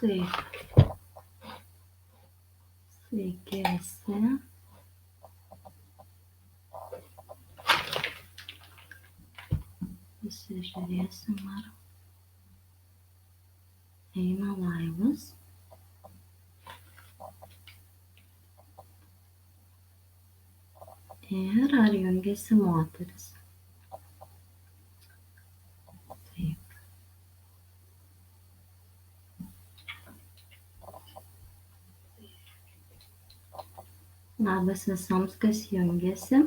Taip, sveiki visi. Pasižiūrėsim, ar eina laivas. Ir ar jungiasi moteris. Taip. Labas visiems, kas jungiasi.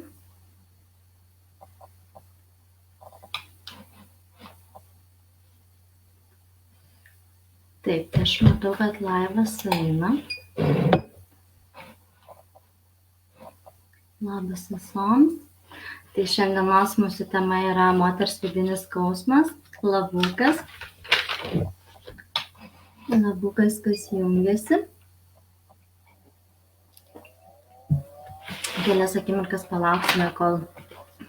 Taip, aš matau, kad laivas eina. Labas visoms. Tai šiandienos mūsų tema yra moters vidinis skausmas, labukas. Labukas, kas jungiasi. Kelias akimirkas palauksime, kol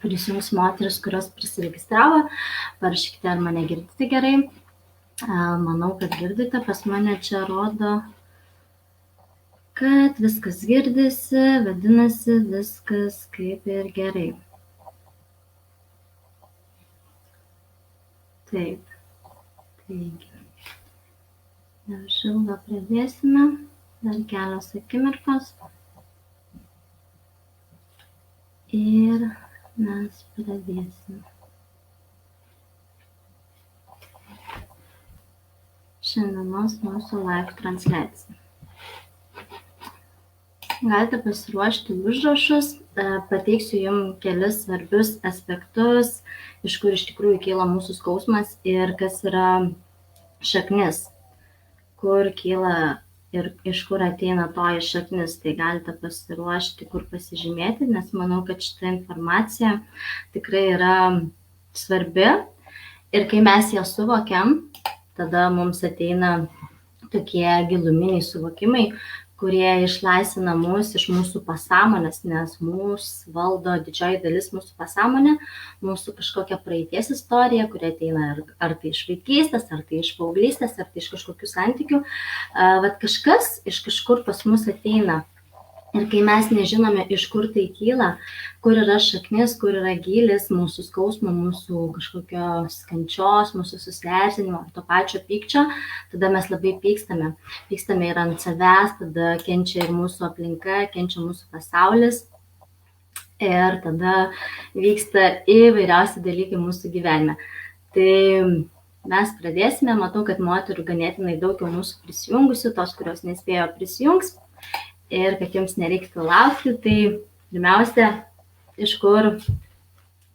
prisijungs moteris, kurios prisiregistravo. Parašykite, ar mane girdite gerai. Manau, kad girdite. Pas mane čia rodo, kad viskas girdisi, vadinasi, viskas kaip ir gerai. Taip. Taigi. Neužilgo pradėsime. Dar kelios akimirkos. Ir mes pradėsime. Šiandienos mūsų live transliacija. Galite pasiruošti užrašus, pateiksiu jums kelis svarbius aspektus, iš kur iš tikrųjų kyla mūsų skausmas ir kas yra šaknis, kur kyla ir iš kur ateina toji šaknis. Tai galite pasiruošti, kur pasižymėti, nes manau, kad šita informacija tikrai yra svarbi ir kai mes ją suvokiam, tada mums ateina tokie giluminiai suvokimai, kurie išlaisvina mus iš mūsų pasąmonės, nes mūsų valdo didžioji dalis mūsų pasąmonė, mūsų kažkokia praeities istorija, kuri ateina ar tai iš vaikystės, ar tai iš paauglystės, ar tai iš kažkokių santykių. Vat kažkas iš kažkur pas mus ateina. Ir kai mes nežinome, iš kur tai kyla, kur yra šaknis, kur yra gylis mūsų skausmo, mūsų kažkokios kančios, mūsų susierzinimo, to pačio pykčio, tada mes labai pykstame. Pykstame ir ant savęs, tada kenčia ir mūsų aplinka, kenčia mūsų pasaulis. Ir tada vyksta įvairiausi dalykai mūsų gyvenime. Tai mes pradėsime, matau, kad moterų ganėtinai daug jau mūsų prisijungusių, tos, kurios nespėjo prisijungs. Ir kad jums nereiktų laukti, tai pirmiausia, iš kur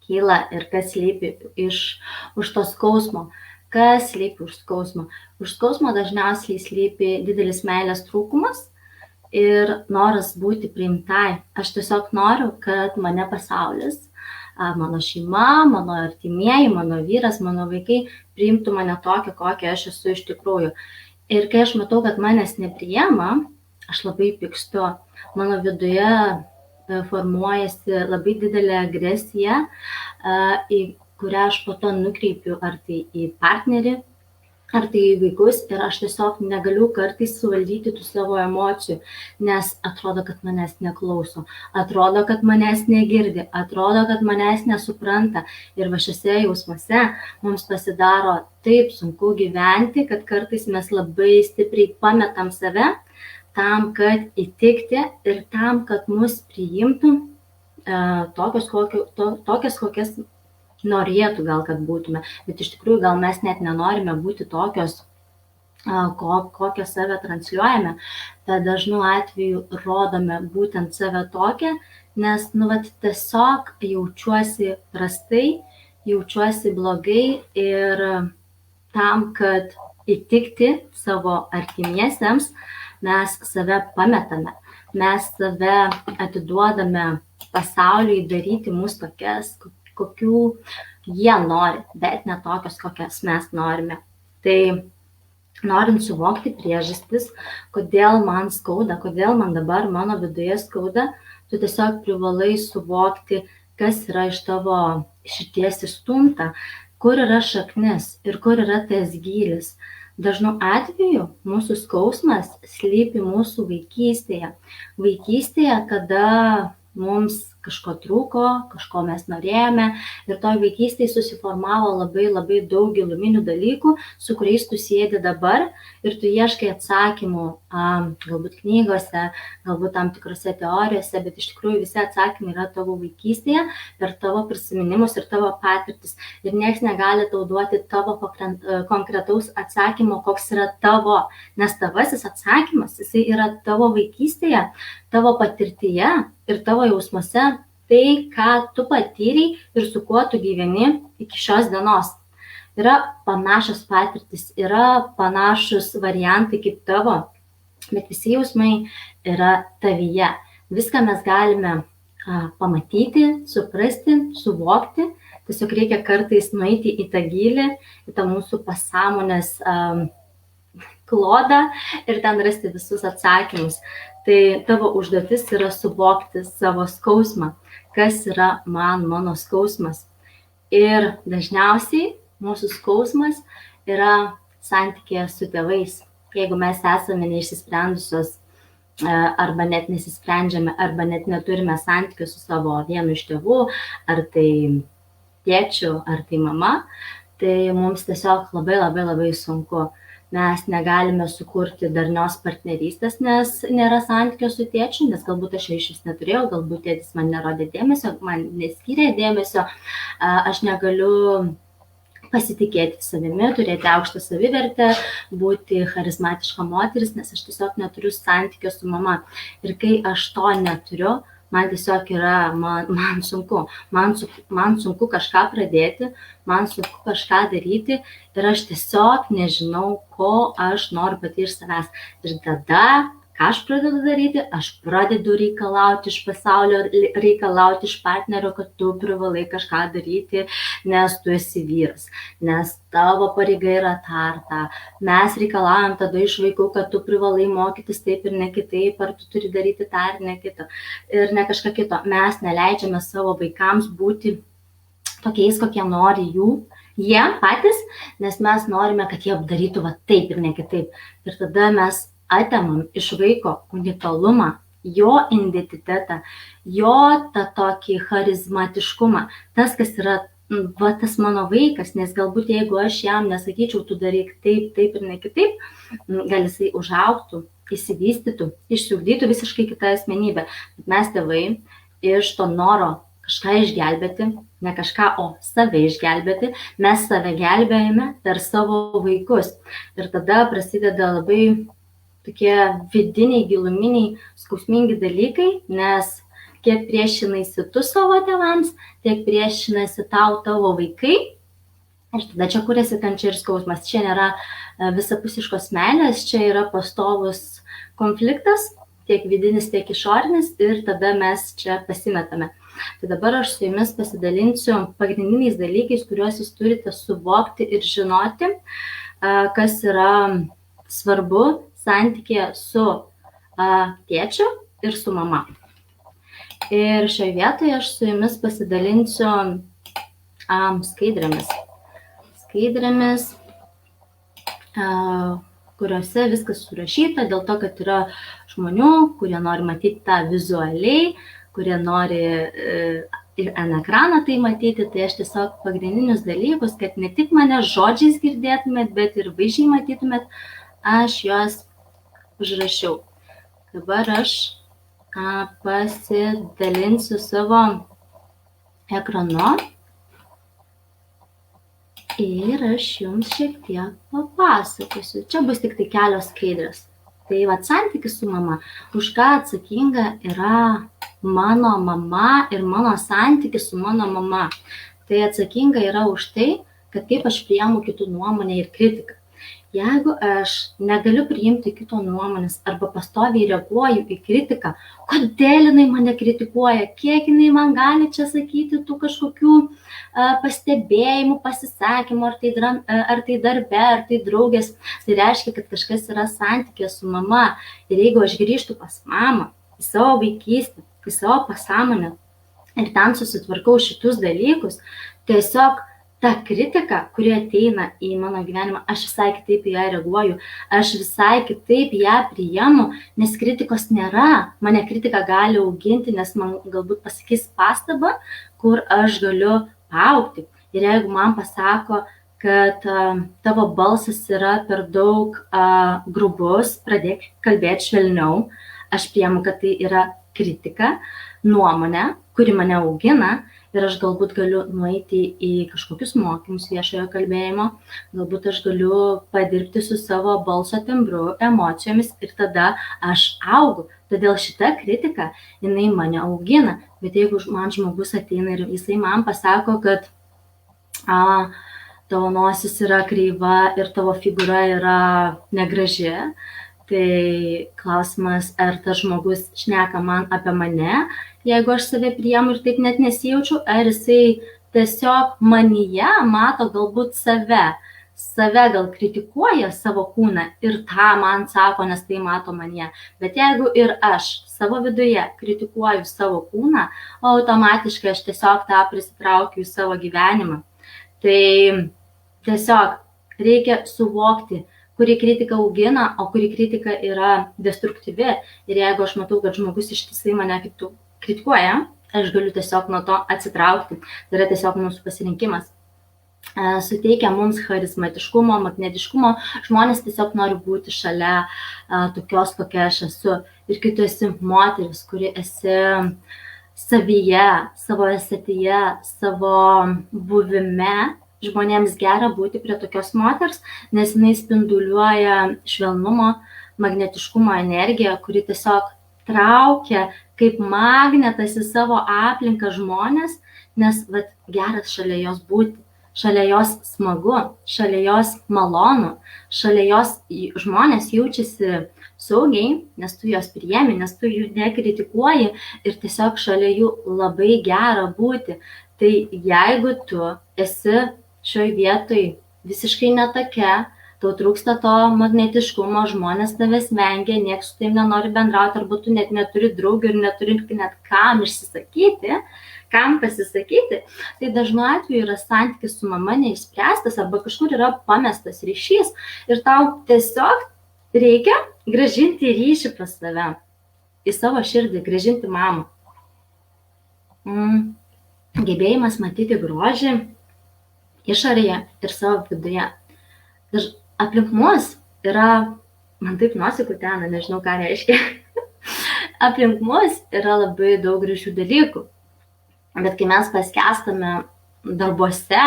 kyla ir kas slypi už to skausmo. Kas slypi už skausmo? Už skausmo dažniausiai slypi didelis meilės trūkumas ir noras būti priimtai. Aš tiesiog noriu, kad mane pasaulis, mano šeima, mano artimieji, mano vyras, mano vaikai priimtų mane tokią, kokią aš esu iš tikrųjų. Ir kai aš matau, kad manęs nepriima, aš labai pykstu. Mano viduje formuojasi labai didelė agresija, į kurią aš po to nukreipiu ar tai į partnerį, ar tai į vaikus ir aš tiesiog negaliu kartais suvaldyti tų savo emocijų, nes atrodo, kad manęs neklauso, atrodo, kad manęs negirdi, atrodo, kad manęs nesupranta. Ir va šiuose jausmuose mums pasidaro taip sunku gyventi, kad kartais mes labai stipriai pametam save, tam, kad įtikti ir tam, kad mus priimtų tokias, kokias norėtų gal, kad būtume. Bet iš tikrųjų gal mes net nenorime būti tokios, kokią save transliuojame. Bet dažnu atveju rodome būtent save tokią, nes tiesiog jaučiuosi prastai, jaučiuosi blogai ir tam, kad įtikti savo artimiesiems, mes save pametame, mes save atiduodame pasauliui daryti mus tokias, kokių jie nori, bet ne tokias, kokias mes norime. Tai norint suvokti priežastis, kodėl man skauda, kodėl man dabar mano viduje skauda, tu tiesiog privalai suvokti, kas yra iš tavo širdies įstumta, kur yra šaknis ir kur yra tas gylis. Dažnu atveju mūsų skausmas slypi mūsų vaikystėje. Vaikystėje, kada mums kažko trūko, kažko mes norėjome ir toj vaikystėje susiformavo labai daug giluminių dalykų, su kuriais tu sėdi dabar ir tu ieškai atsakymų, galbūt knygose, galbūt tam tikrose teorijose, bet iš tikrųjų visi atsakymai yra tavo vaikystėje, per tavo prisiminimus ir tavo patirtis. Ir niekas negali tau duoti tavo konkretaus atsakymo, koks yra tavo, nes tavasis atsakymas, jisai yra tavo vaikystėje, tavo patirtyje ir tavo jausmuose, tai, ką tu patyrei ir su kuo tu gyveni iki šios dienos. Yra panašios patirtis, yra panašus variantai kaip tavo, bet visi jausmai yra tavyje. Viską mes galime pamatyti, suprasti, suvokti, tiesiog reikia kartais nueiti į tą gylį, į tą mūsų pasąmonės klodą ir ten rasti visus atsakymus. Tai tavo užduotis yra suvokti savo skausmą, kas yra mano skausmas. Ir dažniausiai mūsų skausmas yra santykėje su tėvais. Jeigu mes esame neišsisprendusios arba net nesisprendžiame, arba net neturime santykių su savo vienu iš tėvų, ar tai tėčiu, ar tai mama, tai mums tiesiog labai sunku. Mes negalime sukurti darnios partnerystės, nes nėra santykio su tėčiu, nes galbūt aš iš vis neturėjau, galbūt tėtis man nerodė dėmesio, man neskyrė dėmesio, aš negaliu pasitikėti savimi, turėti aukštą savivertę, būti charizmatiška moteris, nes aš tiesiog neturiu santykio su mama. Ir kai aš to neturiu, man tiesiog yra, man sunku kažką pradėti, man sunku kažką daryti ir aš tiesiog nežinau, ko aš noriu pati iš savęs. Ir tada, ką aš pradedu daryti, aš pradedu reikalauti iš pasaulio, reikalauti iš partnerio, kad tu privalai kažką daryti, nes tu esi vyras, nes tavo pareiga yra ta. Mes reikalaujam tada iš vaikų, kad tu privalai mokytis taip ir ne kitaip, ar tu turi daryti tą ir ne kitą, ir ne kažką kito. Mes neleidžiame savo vaikams būti tokiais, kokie nori jie patys, nes mes norime, kad jie darytų va taip ir ne kitaip. Ir tada mes atemam iš vaiko unikalumą, jo identitetą, jo tą tokį charizmatiškumą. Tas, kas yra, tas mano vaikas, nes galbūt jeigu aš jam nesakyčiau, tu daryk taip ir ne kitaip, gal jisai užaugtų, įsivystytų, išsiugdytų visiškai kitą asmenybę. Bet mes tėvai iš to noro kažką išgelbėti, ne kažką, o save išgelbėti, mes save gelbėjame per savo vaikus. Ir tada prasideda labai tokie vidiniai, giluminiai, skausmingi dalykai, nes kiek priešinaisi tu savo tėvams, tiek priešinasi tavo vaikai. Ir tada čia kuriasi kančia ir skausmas. Čia nėra visapusiškos meilės, čia yra pastovus konfliktas, tiek vidinis, tiek išorinis, ir tada mes čia pasimetame. Tai dabar aš su jumis pasidalinsiu pagrindiniais dalykais, kuriuos jūs turite suvokti ir žinoti, kas yra svarbu santykėje su tėčiu ir su mama. Ir šioje vietoje aš su jumis pasidalinsiu skaidrėmis. Kuriuose viskas surašyta, dėl to, kad yra žmonių, kurie nori matyti tą vizualiai, kurie nori ir ant ekraną tai matyti, tai aš tiesiog pagrindinius dalykus, kad ne tik mane žodžiais girdėtumėt, bet ir vaizdžiai matytumėt, aš juos užrašiau. Dabar aš pasidalinsiu savo ekranu ir aš jums šiek tiek papasakosiu. Čia bus tik tai kelios skaidrės. Tai santykis su mama, už ką atsakinga yra mano mama ir mano santykis su mano mama. Tai atsakinga yra už tai, kad kaip aš priimu kitų nuomonę ir kritiką. Jeigu aš negaliu priimti kito nuomonės arba pastoviai reaguoju į kritiką, kodėl jinai mane kritikuoja, kiek jinai man gali čia sakyti tų kažkokių pastebėjimų, pasisakymų, ar tai darbe, ar tai draugės, tai reiškia, kad kažkas yra santykė su mama. Ir jeigu aš grįžtu pas mamą, į savo vaikystę, į savo pasąmonę ir ten susitvarkau šitus dalykus, tiesiog ta kritika, kuri ateina į mano gyvenimą, aš visai kitaip į ją reaguoju, aš visai kitaip ją priimu, nes kritikos nėra. Mane kritika gali auginti, nes man galbūt pasakys pastabą, kur aš galiu paaugti. Ir jeigu man pasako, kad tavo balsas yra per daug grubus, pradėk kalbėti švelniau, aš priimu, kad tai yra kritika, nuomonė, kuri mane augina. Ir aš galbūt galiu nueiti į kažkokius mokymus viešojo kalbėjimo, galbūt aš galiu padirbti su savo balso tembru, emocijomis ir tada aš augu. Todėl šita kritika, jinai mane augina. Bet jeigu man žmogus ateina ir jisai man pasako, kad tavo nosis yra kreiva ir tavo figūra yra negraži, tai klausimas, ar tas žmogus šneka man apie mane, jeigu aš save priimu ir taip net nesijaučiu, ar jisai tiesiog manyje mato galbūt save gal kritikuoja savo kūną ir tą man sako, nes tai mato manyje. Bet jeigu ir aš savo viduje kritikuoju savo kūną, automatiškai aš tiesiog tą prisitraukiu į savo gyvenimą. Tai tiesiog reikia suvokti, kuri kritika augina, o kuri kritika yra destruktyvi. Ir jeigu aš matau, kad žmogus ištisai mane kritikuoja, aš galiu tiesiog nuo to atsitraukti. Tai yra tiesiog mūsų pasirinkimas. Suteikia mums charizmatiškumo, magnetiškumo. Žmonės tiesiog nori būti šalia tokios, kokia aš esu. Ir kai tu esi moteris, kuri esi savyje, savo esetyje, savo buvime, žmonėms gera būti prie tokios moters, nes jinai spinduliuoja švelnumo, magnetiškumo energiją, kuri tiesiog traukia kaip magnetas į savo aplinką žmonės, nes geras šalia jos būti, šalia jos smagu, šalia jos malonu, šalia jos žmonės jaučiasi saugiai, nes tu jos priemi, nes tu jų nekritikuoji ir tiesiog šalia jų labai gera būti. Tai jeigu tu esi šioj vietoj visiškai netokia, tau trūksta to magnetiškumo, žmonės tavęs vengia, niekas su tavim nenori bendrauti, arba tu net neturi draugių ir neturi net kam išsisakyti, kam pasisakyti, tai dažnu atveju yra santykis su mama neišspręstas arba kažkur yra pamestas ryšys ir tau tiesiog reikia grąžinti ryšį pas save, į savo širdį, grąžinti mamą. Gebėjimas matyti grožį išorėje ir savo viduje. Aplink mus yra, man taip nosį kutena, nežinau ką reiškia, aplink mus yra labai daug gražių dalykų, bet kai mes paskęstame darbuose,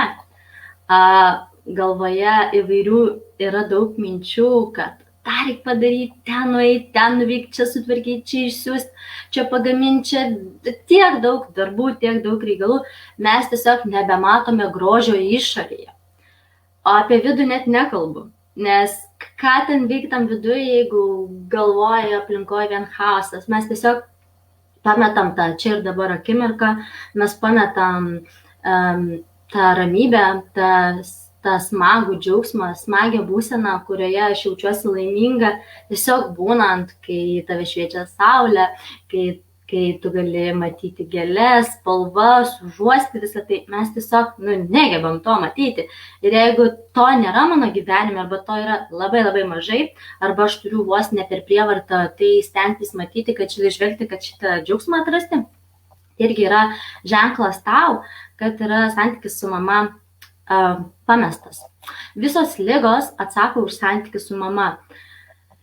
galvoje įvairių yra daug minčių, kad tą reikia padaryti, ten nueiti, ten nuvykti, čia sutvarkyti, čia išsiųsti, čia pagaminti, čia tiek daug darbų, tiek daug reikalų, mes tiesiog nebematome grožio išorėje. O apie vidų net nekalbu, nes ką ten veiktam viduje, jeigu galvoje aplinkoje vien chaosas, mes tiesiog pametam tą čia ir dabar akimirką, mes pametam tą ramybę, tą smagų džiaugsmą, smagią būseną, kurioje aš jaučiuosi laiminga, tiesiog būnant, kai tave šviečia saulė, kai tu gali matyti gėles, spalvas, užuosti visą tai, mes tiesiog negebam to matyti. Ir jeigu to nėra mano gyvenime, arba to yra labai labai mažai, arba aš turiu vos ne per prievartą tai stengtis matyti, kad išvelgti, kad šitą džiaugsmą atrasti, irgi yra ženklas tau, kad yra santykis su mama pamestas. Visos ligos atsako už santykį su mama.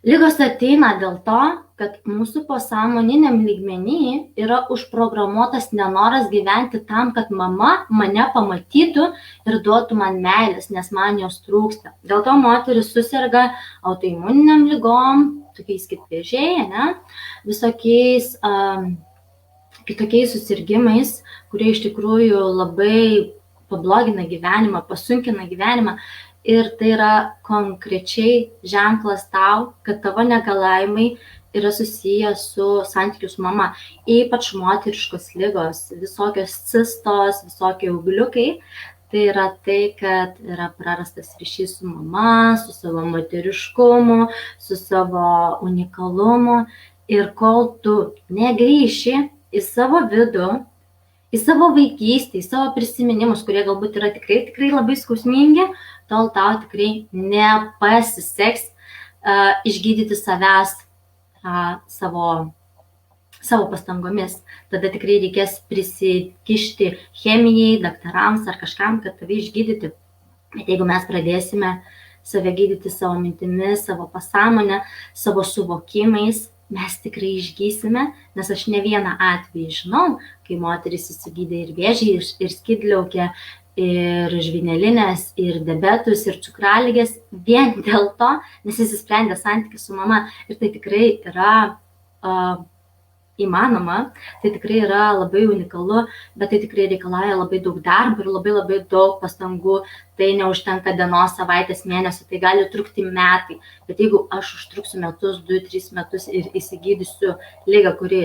Ligos ateina dėl to, kad mūsų pasąmoniniam lygmenį yra užprogramuotas nenoras gyventi tam, kad mama mane pamatytų ir duotų man meilės, nes man jos trūksta. Dėl to moteris suserga autoimuniniam ligom, tokiais kaip vėžiai, visokiais kitokiais susirgimais, kurie iš tikrųjų labai pablogina gyvenimą, pasunkina gyvenimą. Ir tai yra konkrečiai ženklas tau, kad tavo negalavimai yra susiję su santykiu su mama. Ypač moteriškos ligos, visokios cistos, visokie augliukai. Tai yra tai, kad yra prarastas ryšys su mama, su savo moteriškumu, su savo unikalumu. Ir kol tu negrįši į savo vidų į savo vaikystę, į savo prisiminimus, kurie galbūt yra tikrai labai skausmingi, tol tau tikrai nepasiseks išgydyti savęs savo pastangomis. Tada tikrai reikės prisikišti chemijai, daktarams ar kažkam, kad tave išgydyti. Bet jeigu mes pradėsime save gydyti savo mintimis, savo pasąmonę, savo suvokimais, mes tikrai išgysime, nes aš ne vieną atvejį žinau, kai moteris įsigydė ir vėžį, ir skydliaukę, ir žvynelinės, ir diabetus, ir cukraligės, vien dėl to, nes jis įsprendė santykį su mama. Ir tai tikrai yra įmanoma, tai tikrai yra labai unikalu, bet tai tikrai reikalauja labai daug darbo ir labai daug pastangų. Tai neužtenka dienos, savaitės, mėnesio, tai gali trukti metai. Bet jeigu aš užtruksiu metus, 2-3 metus ir įsigydysiu ligą, kuri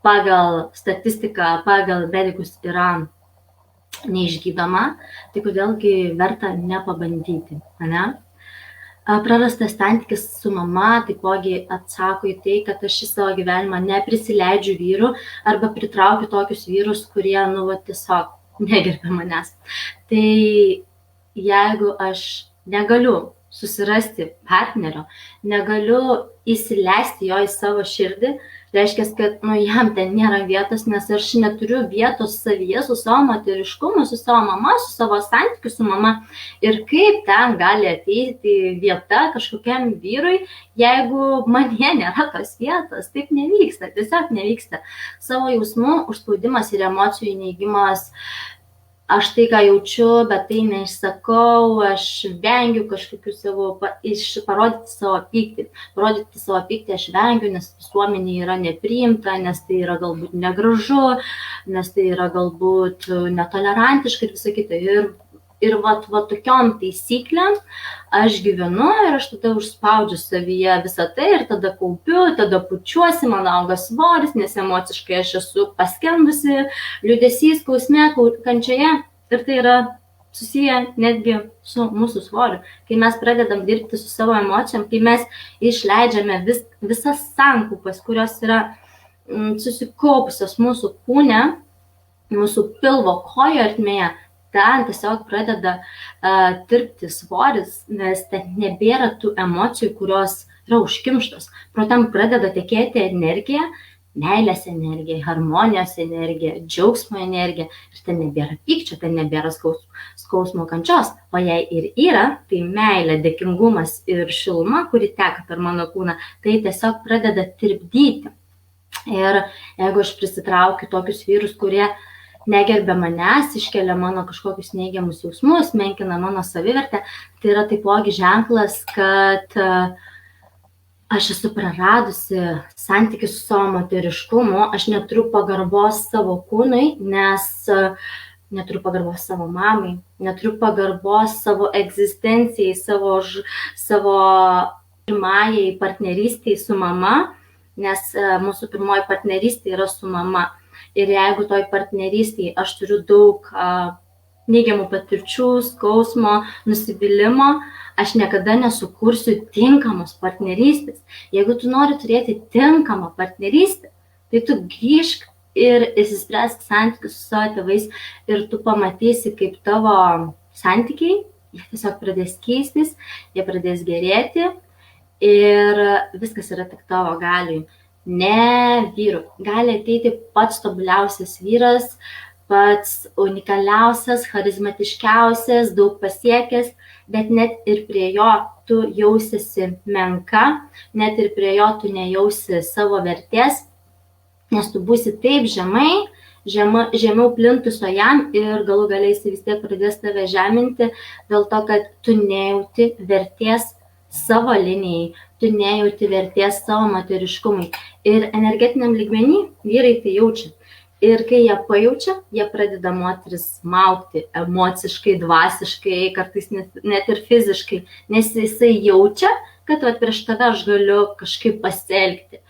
pagal statistiką, pagal medikus yra neišgydoma, tai kodėlgi verta nepabandyti, ne? Prarastas santykis su mama taipogi atsako į tai, kad aš į savo gyvenimą neprisileidžiu vyrų arba pritraukiu tokius vyrus, kurie, tiesiog negerbia manęs. Tai jeigu aš negaliu susirasti partnerio, negaliu įsileisti jo į savo širdį, reiškia, kad jam ten nėra vietos, nes aš neturiu vietos savyje su savo moteriškumu, su savo mama, su savo santykiu su mama. Ir kaip ten gali ateiti vieta kažkokiam vyrui, jeigu manyje nėra tos vietos. Taip nevyksta, tiesiog nevyksta. Savo jausmų užspaudimas ir emocijų neigimas. Aš tai, ką jaučiu, bet tai neišsakau, aš vengiu kažkokių parodyti savo pyktį. Parodyti savo pyktį aš vengiu, nes visuomenė yra nepriimta, nes tai yra galbūt negražu, nes tai yra galbūt netolerantiška ir visą kitą. Ir tokiom taisyklėm aš gyvenu ir aš tada užspaudžiu savyje visą tai ir tada kaupiu, tada pučiuosi, man auga svoris, nes emociškai aš esu paskendusi, liūdesys, skausme, kančioje. Ir tai yra susiję netgi su mūsų svoriu. Kai mes pradedam dirbti su savo emocijom, kai mes išleidžiame visas sankaupas, kurios yra susikaupusios mūsų kūne, mūsų pilvo kojų ertmėje, ten tiesiog pradeda tirpti svoris, nes ten nebėra tų emocijų, kurios yra užkimštos. Pro ten pradeda tekėti energija, meilės energija, harmonijos energija, džiaugsmo energija. Ir ten nebėra pykčio, ten nebėra skausmo kančios. O jei ir yra, tai meilė, dėkingumas ir šiluma, kuri teka per mano kūną, tai tiesiog pradeda tirpdyti. Ir jeigu aš prisitraukiu tokius vyrus, kurie negerbia manęs, iškelia mano kažkokius neigiamus jausmus, menkina mano savivertę, tai yra taipogi ženklas, kad aš esu praradusi santykį su savo moteriškumu, aš neturiu pagarbos savo kūnui, nes neturiu pagarbos savo mamai, neturiu pagarbos savo egzistencijai, savo pirmajai partnerystei su mama, nes mūsų pirmoji partnerystė yra su mama. Ir jeigu toj partnerystėje aš turiu daug neigiamų patirčių, skausmo, nusivylimų, aš niekada nesukursiu tinkamos partnerystės. Jeigu tu nori turėti tinkamą partnerystę, tai tu grįžk ir įsispręsk santykius su savo tėvais ir tu pamatysi, kaip tavo santykiai, jie tiesiog pradės keistis, jie pradės gerėti ir viskas yra tik tavo galiui. Ne vyrų. Gali ateiti pats tobuliausias vyras, pats unikaliausias, charizmatiškiausias, daug pasiekęs, bet net ir prie jo tu jausiesi menka, net ir prie jo tu nejausi savo vertės, nes tu būsi taip žemiau plintuso jam ir galų galiai jis vis tiek pradės tave žeminti dėl to, kad tu nejauti vertės savo linijai, tu nejauti vertės savo moteriškumui. Ir energetiniam lygmenį vyrai tai jaučia. Ir kai jie pajaučia, jie pradeda moteris smaugti emociškai, dvasiškai, kartais net ir fiziškai, nes jisai jaučia, kad prieš tave aš galiu kažkaip pasielgti.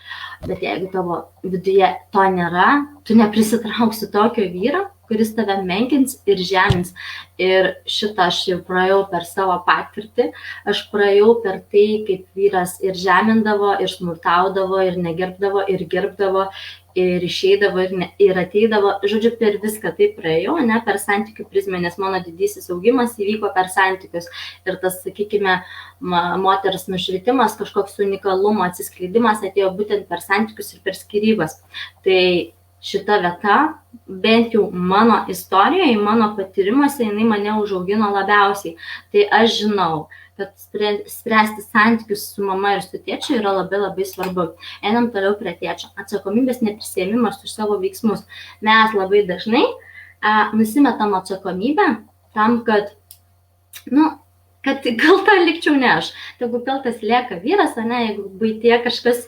Bet jeigu tavo viduje to nėra, tu neprisitrauksi tokio vyro, kuris tave menkins ir žemins. Ir šitą aš jau praėjau per savo patirtį, aš praėjau per tai, kaip vyras ir žemindavo, ir smurtaudavo, ir negerbdavo, ir gerbdavo. ir išeidavo ir ateidavo, žodžiu, per viską taip praėjau, ne per santykių prizmę, nes mano didysis augimas įvyko per santykius ir tas, sakykime, moters nušvitimas, kažkoks unikalumo atsiskleidimas atėjo būtent per santykius ir per skyrybas. Tai šita vieta, bent jau mano istorijoje, mano patyrimuose, jinai mane užaugino labiausiai. Tai aš žinau, kad spręsti santykius su mama ir su tėčiu yra labai svarbu. Einam toliau prie tėčio. Atsakomybės neprisiėmimas už savo veiksmus. Mes labai dažnai nusimetam atsakomybę tam, kad, kad kalta likčiau ne aš. Jeigu kaltas lieka vyras, jeigu buityje kažkas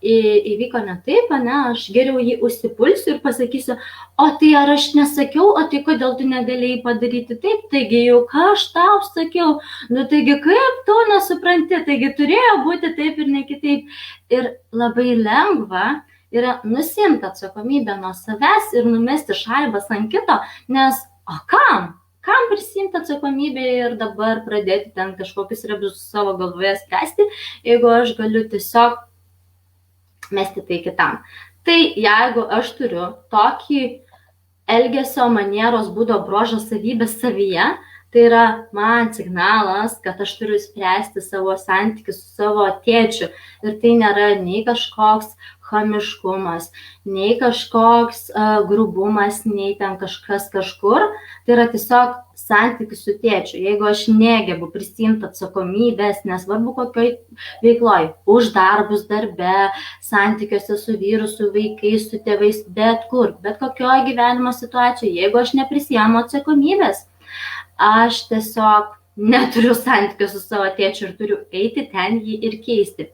įvyko ne taip, aš geriau jį užsipulsiu ir pasakysiu, o tai ar aš nesakiau, o tai kodėl tu negalėjai padaryti taip, taigi jau ką aš tau sakiau, taigi kaip tu nesupranti, taigi turėjo būti taip ir ne kitaip. Ir labai lengva yra nusimti atsakomybę nuo savęs ir numesti šaibas ant kito, nes o kam? Kam prisimti atsakomybę ir dabar pradėti ten kažkokius rebus savo galvoje spręsti, jeigu aš galiu tiesiog mesti tai kitam. Tai jeigu aš turiu tokį elgesio manieros būdo bruožą savybės savyje, tai yra man signalas, kad aš turiu spręsti savo santykius su savo tėčiu. Ir tai nėra nei kažkoks chamiškumas, nei kažkoks grubumas, nei ten kažkas kažkur. Tai yra tiesiog santykis su tėčiu. Jeigu aš negebu prisimti atsakomybės, nesvarbu kokioj veikloj, už darbus darbe, santykiuose su vyru, su vaikais, su tėvais, bet kur, bet kokioje gyvenimo situacijoje, jeigu aš neprisiemu atsakomybės, aš tiesiog neturiu santykių su savo tėčiu ir turiu eiti ten jį ir keisti.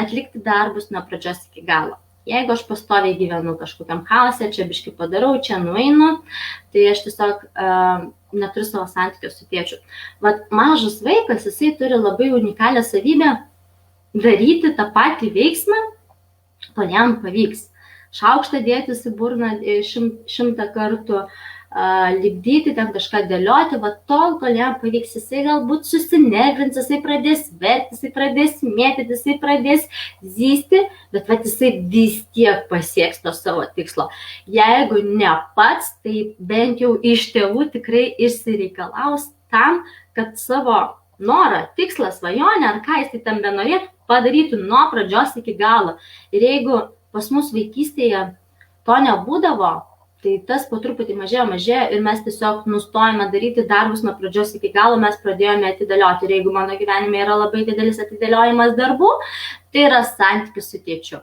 Atlikti darbus nuo pradžios iki galo. Jeigu aš pastoviai gyvenu kažkokiam chaose, čia biškai padarau, čia nueinu, tai aš tiesiog neturiu savo santykių su tėčiu. Vat mažas vaikas, jisai turi labai unikalią savybę daryti tą patį veiksmą, kol jam pavyks. Šaukštą dėtis į burną 100 kartų, lipdyti, ten kažką dėlioti, va tol, kol jam pavyks, jisai galbūt susinervins, jisai pradės verkti, jisai pradės mėtyti, jisai pradės zysti, bet va jisai vis tiek pasieks to savo tikslo. Jeigu ne pats, tai bent jau iš tėvų tikrai išsireikalaus tam, kad savo norą, tikslą, svajonę, ar ką jisai tam benorėtų, padarytų nuo pradžios iki galo. Ir jeigu pas mus vaikystėje to nebūdavo, tai tas po truputį mažėjo ir mes tiesiog nustojame daryti darbus nuo pradžios iki galo, mes pradėjome atidėlioti. Ir jeigu mano gyvenime yra labai didelis atidėliojimas darbų, tai yra santykis su tėčiu.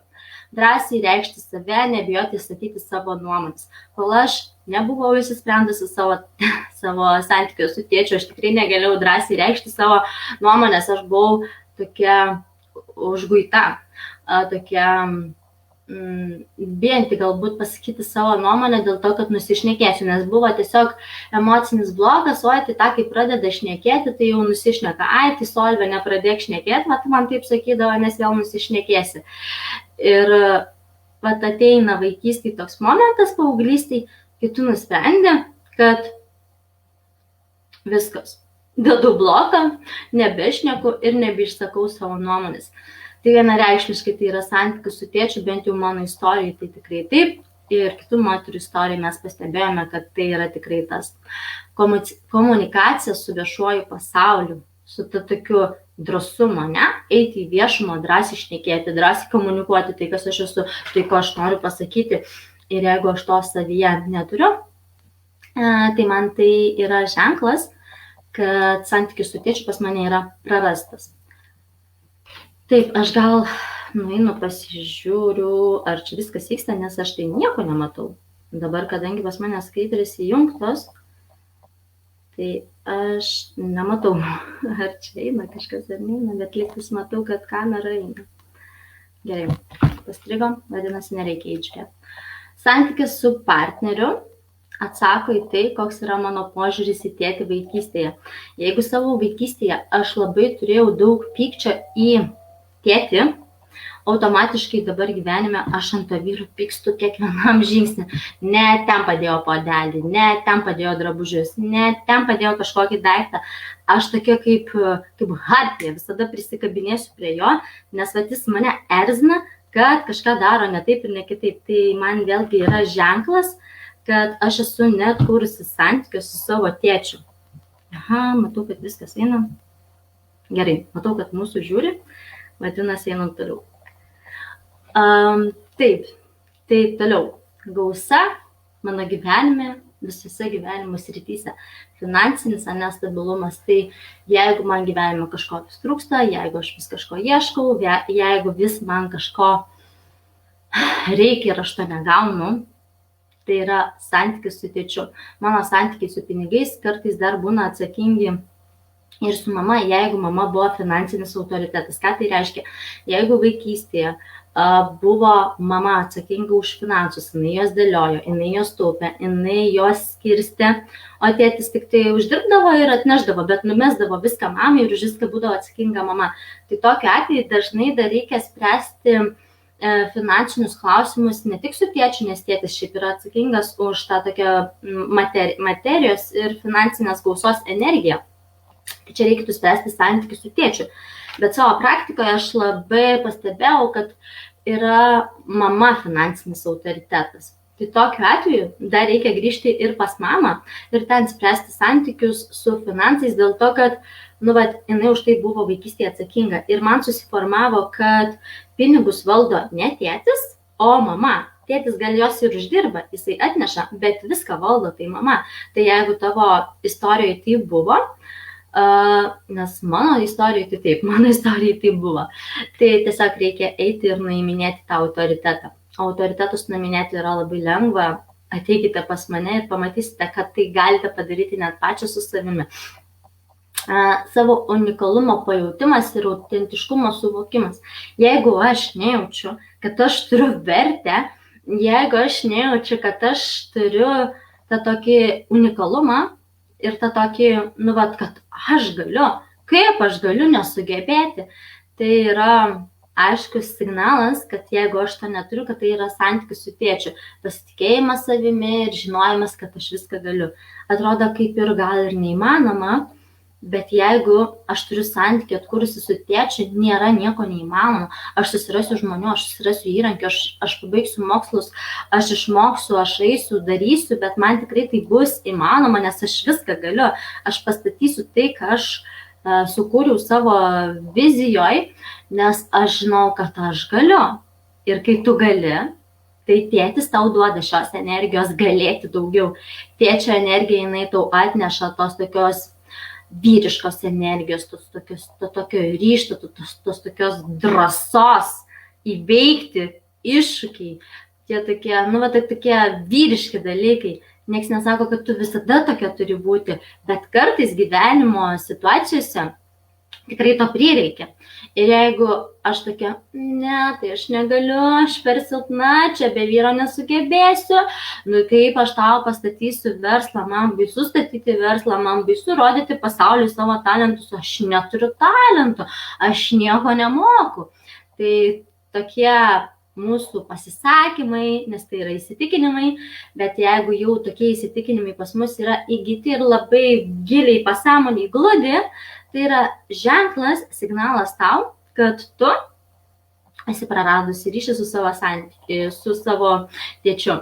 Drąsiai reikšti save, nebijoti statyti savo nuomonės. Kol aš nebuvau įsisprendusi savo santykių su tėčiu, aš tikrai negalėjau drąsiai reikšti savo nuomonės, aš buvau tokia užguita, tokia bijanti galbūt pasakyti savo nuomonę dėl to, kad nusišnekėsiu, nes buvo tiesiog emocinis blokas, o tai tą, kai pradeda šnekėti, tai jau nusišneka, tai Solvė nepradėk šnekėti, vat man taip sakydavo, nes vėl nusišnekėsi. Ir vat ateina vaikystėj toks momentas, paauglystėj, kai tu nusprendi, kad viskas, dedu bloką, nebešneku ir nebeišsakau savo nuomonės. Tai vienareikšmiškai tai yra santykis su tėčiu, bent jau mano istorijai tai tikrai taip. Ir kitų moterų istorijai mes pastebėjome, kad tai yra tikrai tas. Komunikacija su viešuoju pasauliu, su tokiu drąsumu, eiti į viešumą, drąsiai šnekėti, drąsiai komunikuoti tai, kas aš esu, tai, ko aš noriu pasakyti. Ir jeigu aš to savyje neturiu, tai man tai yra ženklas, kad santykis su tėčiu pas mane yra prarastas. Taip, aš gal nueinu pasižiūriu, ar čia viskas vyksta, nes aš tai nieko nematau. Dabar, kadangi pas mane skaidrės įjungtos, tai aš nematau, ar čia eina kažkas ar neina, bet liktis matau, kad kamera eina. Gerai, pastrigo, vadinasi, nereikia įžiūrėti. Santykis su partneriu atsako į tai, koks yra mano požiūris į tėtį vaikystėje. Jeigu savo vaikystėje aš labai turėjau daug pykčio į tėtį, automatiškai dabar gyvenime aš ant to vyro pykstu kiekvienam žingsnį. Ne ten padėjo puodelį, ne ten padėjo drabužius, ne ten padėjo kažkokį daiktą. Aš tokia kaip harpija, visada prisikabinėsiu prie jo, nes vat jis mane erzina, kad kažką daro ne taip ir ne kitaip. Tai man vėlgi yra ženklas, kad aš esu net kūrusi santykius su savo tėčiu. Aha, matau, kad viskas eina. Gerai, matau, kad mūsų žiūri, vadinasi, einam toliau. Taip, tai toliau. Gausa mano gyvenime, visose gyvenimo srityse. Finansinis nestabilumas, tai jeigu man gyvenime kažko vis trūksta, jeigu aš vis kažko ieškau, jeigu vis man kažko reikia ir aš to negaunu, tai yra santykis su tėčiu. Mano santykiai su pinigais kartais dar būna atsakingi ir su mama, jeigu mama buvo finansinis autoritetas. Ką tai reiškia? Jeigu vaikystėje buvo mama atsakinga už finansus, jinai juos dėliojo, jinai juos taupė, jinai juos skirstė, o tėtis tik tai uždirbdavo ir atneždavo, bet numesdavo viską mamai ir už viską būdavo atsakinga mama. Tai tokiu atveju dažnai dar reikia spręsti finansinius klausimus ne tik su tėčiu, nes tėtis šiaip yra atsakingas už tą tokią materijos ir finansinės gausos energiją. Tai čia reikėtų spręsti santykių su tėčiu. Bet savo praktikoje aš labai pastebėjau, kad yra mama finansinis autoritetas. Tai tokiu atveju dar reikia grįžti ir pas mamą ir ten spręsti santykius su finansais dėl to, kad jinai už tai buvo vaikystėje atsakinga. Ir man susiformavo, kad pinigus valdo ne tėtis, o mama. Tėtis gal jos ir uždirba, jisai atneša, bet viską valdo tai mama. Tai jeigu tavo istorijoje tai buvo, nes mano istorijai tai taip, mano istorijai tai buvo. Tai tiesiog reikia eiti ir nuiminėti tą autoritetą. Autoritetus nuiminėti yra labai lengva. Ateikite pas mane ir pamatysite, kad tai galite padaryti net pačios su savimi. Savo unikalumo pajautimas ir autentiškumo suvokimas. Jeigu aš nejaučiu, kad aš turiu vertę, jeigu aš nejaučiu, kad aš turiu tą tokį unikalumą, ir tą tokį, kad aš galiu, kaip aš galiu nesugebėti, tai yra aiškus signalas, kad jeigu aš to neturiu, kad tai yra santykis su tėčiu, pasitikėjimas savimi ir žinojimas, kad aš viską galiu. Atrodo kaip ir gal ir neįmanoma, bet jeigu aš turiu santykį atkūrusi su tėčiu, nėra nieko neįmanoma. Aš susirasiu žmonių, aš susirasiu įrankių, aš pabaigsiu mokslus, aš išmoksiu, aš eisiu, darysiu, bet man tikrai tai bus įmanoma, nes aš viską galiu. Aš pastatysiu tai, ką aš sukūriau savo vizijoj, nes aš žinau, kad aš galiu. Ir kai tu gali, tai tėtis tau duoda šios energijos galėti daugiau. Tėčio energija, jinai tau atneša tos tokios vyriškos energijos, to tokio ryžto, tos tokios drąsos įveikti iššūkiai. Tie tokie, tokie vyriški dalykai. Niekas nesako, kad tu visada tokia turi būti, bet kartais gyvenimo situacijose tikrai to prireikia. Ir jeigu aš tokia, ne, tai aš negaliu, aš per silpna, čia be vyro nesugebėsiu, kaip aš tau pastatysiu verslą, man baisu statyti verslą, man baisu rodyti pasauliui savo talentus, aš neturiu talentų, aš nieko nemoku. Tai tokie mūsų pasisakymai, nes tai yra įsitikinimai, bet jeigu jau tokie įsitikinimai pas mus yra įgyti ir labai giliai pasąmonėj glūdi, tai yra ženklas, signalas tau, kad tu esi praradusi ryšį su savo santykiu, su savo tėčiu.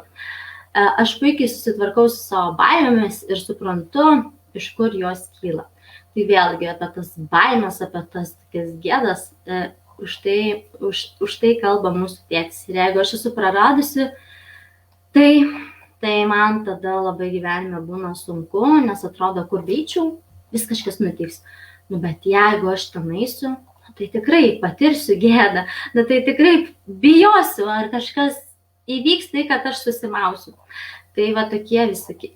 Aš puikiai susitvarkau su savo baimėmis ir suprantu, iš kur jos kyla. Tai vėlgi apie tas baimės, apie tas tokias gėdas, už tai kalba mūsų tėtis. Ir jeigu aš esu praradusi, tai man tada labai gyvenime būna sunku, nes atrodo, kur beičiau, vis kažkas nutiks. Bet jeigu aš ten eisiu, tai tikrai patirsiu gėdą, tai tikrai bijosiu, ar kažkas įvyks tai, kad aš susimausiu. Tai tokie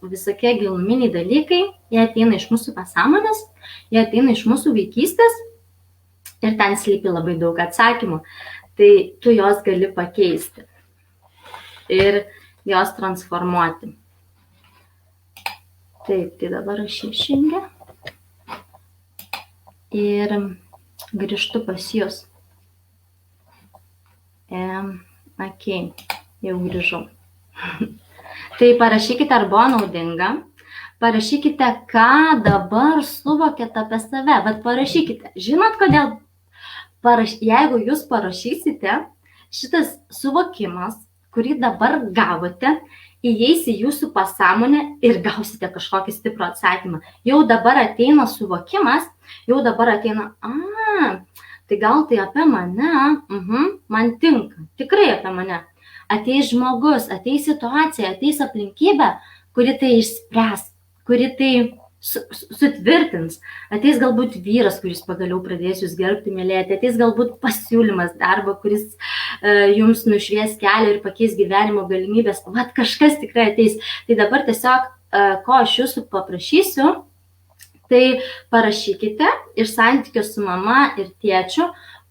visokie giluminiai dalykai, jie ateina iš mūsų pasąmonės, jie ateina iš mūsų vaikystės ir ten slypi labai daug atsakymų. Tai tu jos gali pakeisti ir jos transformuoti. Taip, tai dabar aš išjungiu. Ir grįžtu pas jūs. Jau grįžau. Tai parašykite, ar buvo naudinga. Parašykite, ką dabar suvokėte apie save. Bet parašykite. Žinot, kodėl? Jeigu jūs parašysite, šitas suvokimas, kurį dabar gavote, įeis į jūsų pasąmonę ir gausite kažkokį stiprų atsakymą. Jau dabar ateina suvokimas, jau dabar ateina, tai gal tai apie mane, man tinka, tikrai apie mane. Ateis žmogus, ateis situacija, ateis aplinkybė, kuri tai išspręs, kuri tai sutvirtins. Ateis galbūt vyras, kuris pagaliau pradės jūs gerbti, mylėti. Ateis galbūt pasiūlymas darbo, kuris jums nušvies kelią ir pakeis gyvenimo galimybės. Vat kažkas tikrai ateis. Tai dabar tiesiog, ko aš jūsų paprašysiu, tai parašykite iš santykio su mama ir tėčiu,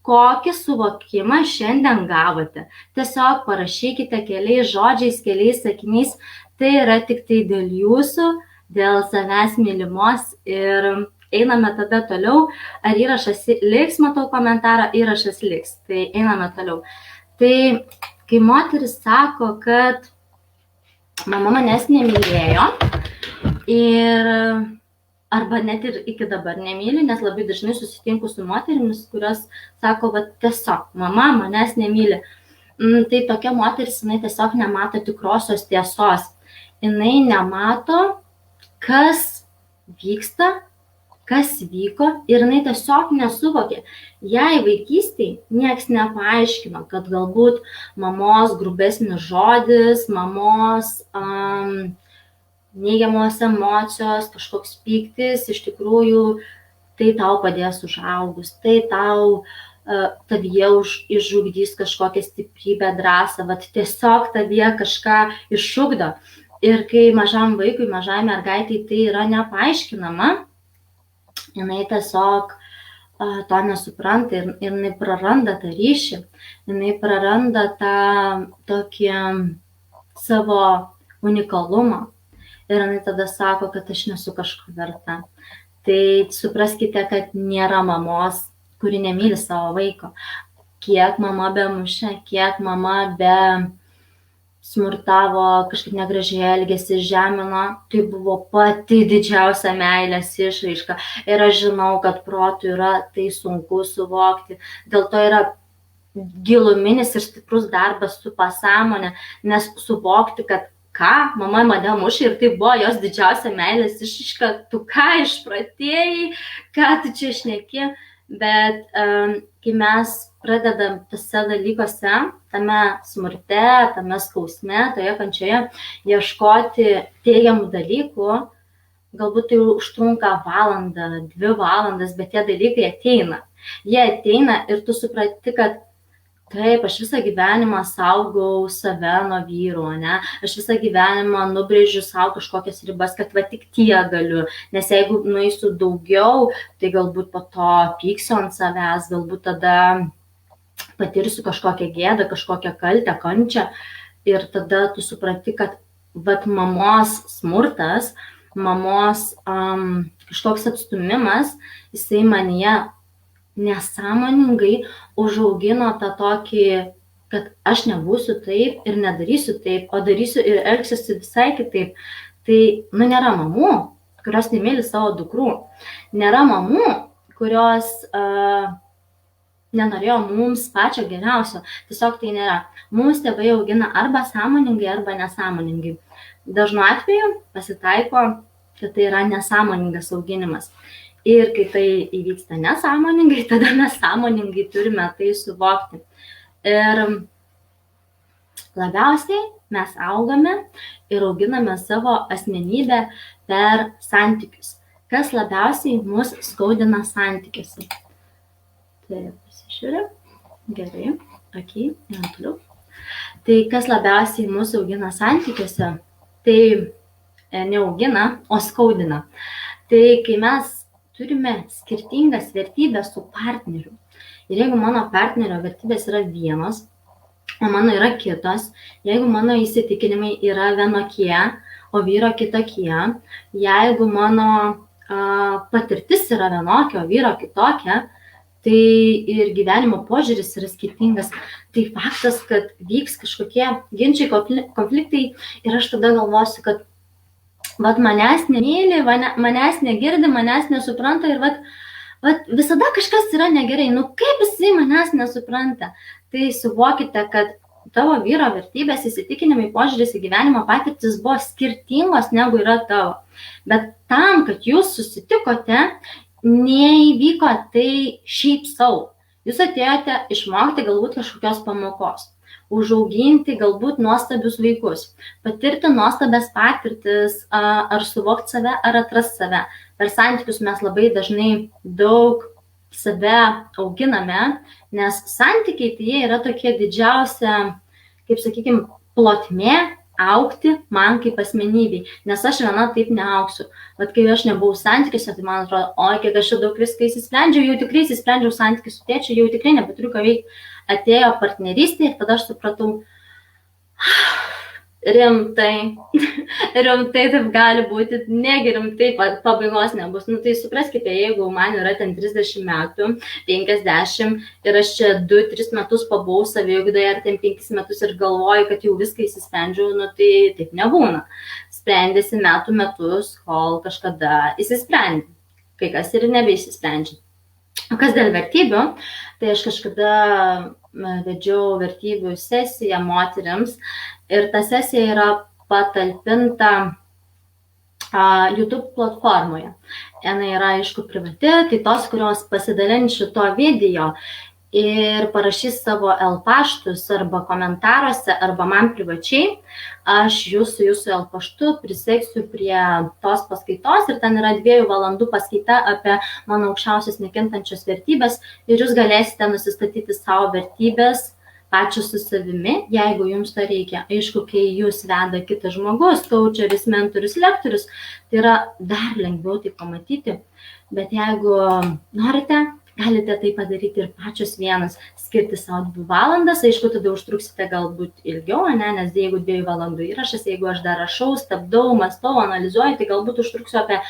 kokį suvokimą šiandien gavote. Tiesiog parašykite keliais žodžiais, keliais sakiniais. Tai yra tik tai dėl jūsų, dėl savęs mylimos ir einame tada toliau. Ar įrašas liks, matau komentarą, įrašas liks. Tai einame toliau. Tai kai moteris sako, kad mama manęs nemylėjo ir arba net ir iki dabar nemyli, nes labai dažnai susitinku su moterimis, kurios sako, va tiesiog, mama manęs nemyli. Tai tokia moteris, jinai tiesiog nemato tikrosios tiesos. Jinai nemato, kas vyksta, kas vyko ir jinai tiesiog nesuvokė. Jei vaikystėje nieks nepaaiškino, kad galbūt mamos grubesnis žodis, mamos neigiamos emocijos, kažkoks pyktis, iš tikrųjų tai tau padės užaugus, tai tau tavyje išugdys kažkokią stiprybę, drąsą, vat tiesiog tavyje kažką išugdo. Ir kai mažam vaikui, mažai mergaitai tai yra nepaaiškinama, jinai tiesiog to nesupranta ir jinai praranda tą ryšį, jinai praranda tą tokį savo unikalumą. Ir jinai tada sako, kad aš nesu kažko verta. Tai supraskite, kad nėra mamos, kuri nemyli savo vaiko. Kiek mama be mušė, kiek mama be smurtavo, kažkaip negražiai elgėsi, žemino, tai buvo pati didžiausia meilės išraiška. Ir aš žinau, kad protu yra tai sunku suvokti. Dėl to yra giluminis ir stiprus darbas su pasąmonė, nes suvokti, kad mama mane mušė ir tai buvo jos didžiausia meilės išraiška, tu ką išpratėjai, ką tu čia šneki, bet kai mes pradedam tose dalykuose, tame smurte, tame skausme, toje kančioje, ieškoti teigiamų dalykų, galbūt tai užtrunka valandą, 2 valandas, bet tie dalykai ateina. Jie ateina ir tu supranti, kad taip, aš visą gyvenimą saugau save nuo vyrų, ne? Aš visą gyvenimą nubrėžiu savo kažkokias ribas, kad va tik tiek galiu, nes jeigu nueisiu daugiau, tai galbūt po to pyksiu ant savęs, galbūt tada patirsiu kažkokią gėdą, kažkokią kaltę, kančią ir tada tu supranti, kad vat mamos smurtas, mamos kažkoks atstumimas, jisai manyje nesąmoningai užaugino tą tokį, kad aš nebūsiu taip ir nedarysiu taip, o darysiu ir elgsiuosi visai kitaip. Tai, nėra mamų, kurios nemyli savo dukrų. Nėra mamų, kurios nenorėjo mums pačio geriausio. Tiesiog tai nėra. Mums tėvai augina arba sąmoningai, arba nesąmoningai. Dažnu atveju pasitaiko, kad tai yra nesąmoningas auginimas. Ir kai tai įvyksta nesąmoningai, tada mes sąmoningai turime tai suvokti. Ir labiausiai mes augame ir auginame savo asmenybę per santykius. Kas labiausiai mus skaudina santykiuose? Tai pasižiūrė. Gerai. Okei, toliau. Tai kas labiausiai mus augina santykiuose? Tai neaugina, o skaudina. Tai kai mes turime skirtingas vertybės su partneriu. Ir jeigu mano partnerio vertybės yra vienos, o mano yra kitos, jeigu mano įsitikinimai yra vienokie, o vyro kitokie, jeigu mano patirtis yra vienokia, o vyro kitokia, tai ir gyvenimo požiūris yra skirtingas. Tai faktas, kad vyks kažkokie ginčiai, konfliktai ir aš tada galvosiu, kad vat manęs nemyli, manęs negirdi, manęs nesupranta ir vat Visada kažkas yra negerai, kaip jisai manęs nesupranta. Tai suvokite, kad tavo vyro vertybės, įsitikinimai, požiūris į gyvenimo patirtis buvo skirtingos negu yra tavo. Bet tam, kad jūs susitikote, neįvyko tai šiaip savo. Jūs atėjote išmokti galbūt kažkokios pamokos, užauginti galbūt nuostabius vaikus, patirti nuostabias patirtis, ar suvokti save, ar atrasti save. Per santykius mes labai dažnai daug save auginame, nes santykiai tai jie yra tokie didžiausia, kaip sakykime, plotmė augti man kaip asmenybei, nes aš viena taip neaugsiu. Vat kai aš nebuvau santykiuose, tai man atrodo, kiek aš daug viską įsisprendžiau, jau tikrai įsisprendžiau santykius su tėčiu, jau tikrai nebeturiu ką veikti. Atėjo partnerystė ir tada aš supratau, rimtai taip gali būti, negi rimtai pabaigos nebus. Tai supraskite, jeigu man yra ten 30 metų, 50 ir aš čia 2-3 metus pabuvau saviugdoje ar ten 5 metus ir galvoju, kad jau viską įsisprendžiau, tai taip nebūna. Sprendėsi metus, kol kažkada įsisprendė. Kai kas ir nebeįsisprendžia. O kas dėl vertybių, tai aš kažkada vedžiau vertybių sesiją moteriams ir ta sesija yra patalpinta YouTube platformoje. Jis yra, aišku, privati, tai tos, kurios pasidalins šito video ir parašys savo paštus arba komentaruose arba man privačiai, aš jūsų paštu prisegsiu prie tos paskaitos ir ten yra 2 valandų paskaita apie mano aukščiausias nekintančias vertybės ir jūs galėsite nusistatyti savo vertybės pačios su savimi, jeigu jums to reikia. Aišku, kai jūs veda kitas žmogus, coacheris, mentorius, lektorius, tai yra dar lengviau tai pamatyti, bet jeigu norite, galite tai padaryti ir pačios vienas, skirti savo 2 valandas, aišku, tada užtruksite galbūt ilgiau, nes jeigu 2 valandų įrašas, jeigu aš dar rašau, stabdau, mąstau, analizuoju, tai galbūt užtruksiu apie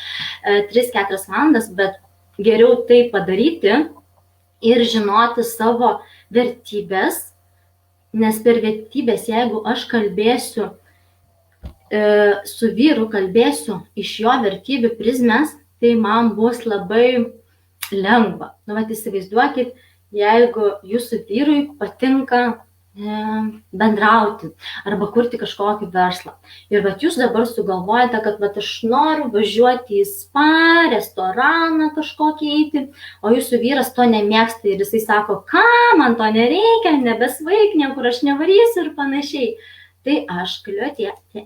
3-4 valandas, bet geriau tai padaryti ir žinoti savo vertybės, nes per vertybės, jeigu aš kalbėsiu su vyru, kalbėsiu iš jo vertybių prizmės, tai man bus labai lengva. Įsivaizduokit, jeigu jūsų vyrui patinka bendrauti arba kurti kažkokį verslą. Ir jūs dabar sugalvojate, kad aš noriu važiuoti į spa, restoraną kažkokį eiti, o jūsų vyras to nemėgsta ir jisai sako, ką, man to nereikia, nebesvaik, niekur aš nevarysiu ir panašiai. Tai aš galiu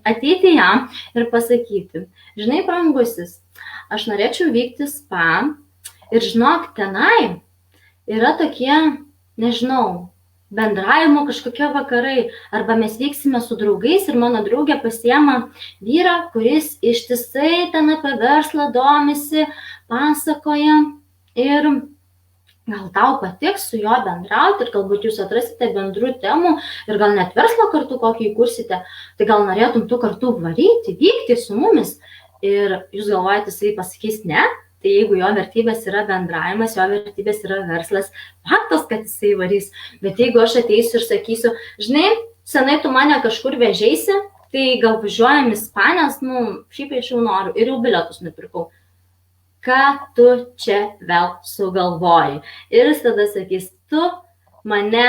ateiti jam ir pasakyti, žinai, brangusis, aš norėčiau vykti spa ir žinok, tenai yra tokie, nežinau, bendravimo kažkokie vakarai, arba mes vyksime su draugais ir mano draugė pasiema vyrą, kuris ištisai ten apie verslą domisi, pasakoja ir gal tau patiks su juo bendrauti ir galbūt jūs atrasite bendrų temų ir gal net verslą kartu kokį įkursite, tai gal norėtum tu kartu varyti, vykti su mumis ir jūs galvojate, jisai pasakys ne. Tai jeigu jo vertybės yra bendravimas, jo vertybės yra verslas, faktas, kad jisai varys. Bet jeigu aš ateisiu ir sakysiu, žinai, senai tu mane kažkur vežeisi, tai gal važiuojam į spa, nes, šiaip aš jau noriu ir jau bilietus nupirkau. Ką tu čia vėl sugalvoji? Ir jis tada sakys, tu mane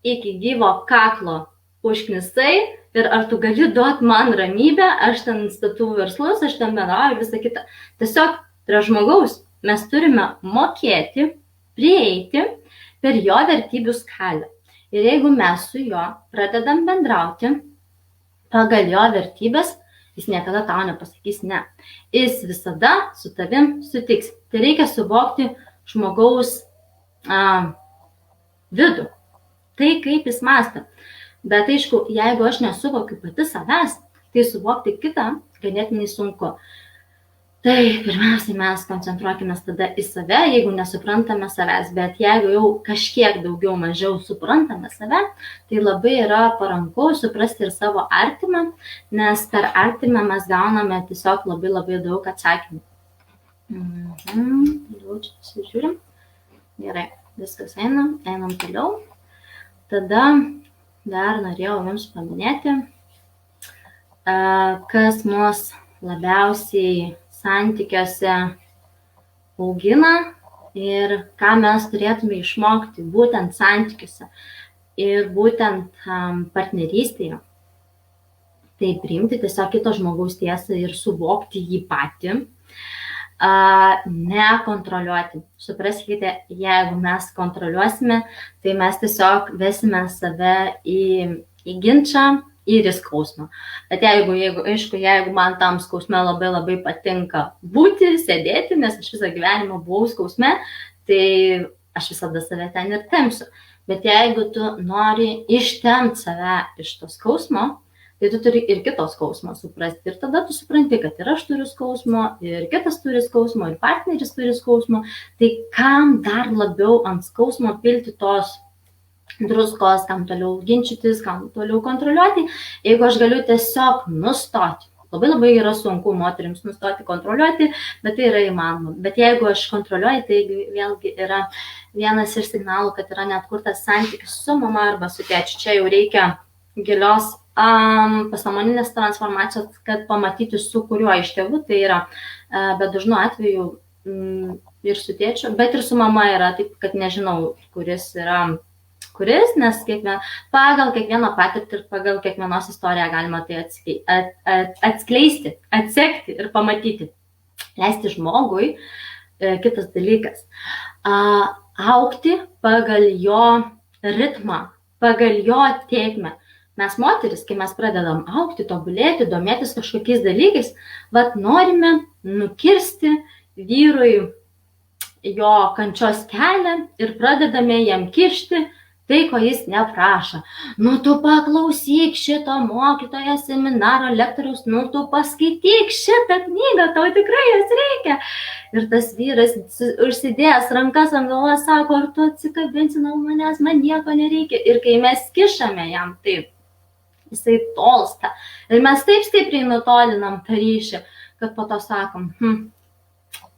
iki gyvo kaklo užknisai ir ar tu gali duoti man ramybę, aš ten statau verslus, aš ten bendrauju, visą kitą. Tiesiog prie žmogaus mes turime mokėti, prieiti per jo vertybių skalę. Ir jeigu mes su juo pradedam bendrauti pagal jo vertybės, jis niekada tau nepasakys ne. Jis visada su tavim sutiks. Tai reikia suvokti žmogaus vidų. Tai kaip jis mąsto. Bet aišku, jeigu aš nesuvokiu pati savęs, tai suvokti kitą ganėtinai sunku. Tai pirmiausiai mes koncentruokime tada į save, jeigu nesuprantame savęs, bet jeigu jau kažkiek daugiau mažiau suprantame save, tai labai yra paranku suprasti ir savo artimą, nes per artimą mes gauname tiesiog labai daug atsakymų. Jau čia pasižiūrim. Gerai, viskas einam toliau. Tada dar norėjau jums paminėti, kas mus labiausiai santykiuose augina ir ką mes turėtume išmokti būtent santykiuose ir būtent partnerystėje. Tai priimti tiesiog kito žmogaus tiesą ir suvokti jį patį, nekontroliuoti. Supraskite, jeigu mes kontroliuosime, tai mes tiesiog vesime save į ginčą ir į skausmą. Bet jeigu man tam skausme labai patinka būti, sėdėti, nes aš visą gyvenimą buvau skausme, tai aš visada save ten ir tempsiu. Bet jeigu tu nori ištemti save iš to skausmo, tai tu turi ir kito skausmo suprasti. Ir tada tu supranti, kad ir aš turiu skausmo, ir kitas turi skausmo, ir partneris turi skausmo. Tai kam dar labiau ant skausmo pilti tos druskos, kam toliau ginčytis, kam toliau kontroliuoti, jeigu aš galiu tiesiog nustoti. Labai yra sunku moterims nustoti kontroliuoti, bet tai yra įmanoma. Bet jeigu aš kontroliuoju, tai vėlgi yra vienas iš signalų, kad yra neatkurtas santykis su mama arba su tėčiu. Čia jau reikia gilios pasąmoninės transformacijos, kad pamatyti, su kuriuo iš tėvų tai yra. Bet dažnu atveju ir su tėčiu, bet ir su mama yra, taip kad nežinau, kuris, nes pagal kiekvieną patirtį ir pagal kiekvienos istoriją galima tai atskleisti, atsekti ir pamatyti. Leisti žmogui, kitas dalykas, augti pagal jo ritmą, pagal jo tėkmę. Mes moteris, kai mes pradedam augti, tobulėti, domėtis kažkokiais dalykais, norime nukirsti vyrui jo kančios kelią ir pradedame jam kišti tai, ko jis neprašo. Tu paklausyk šito mokytojo seminaro lektoriaus, tu paskaityk šitą knygą, tau tikrai jos reikia. Ir tas vyras užsidėjęs rankas ant galvos sako, ar tu atsikabinsi nuo manęs, man nieko nereikia. Ir kai mes kišame jam taip, jisai tolsta. Ir mes taip stipriai nutolinam tą ryšį, kad po to sakom,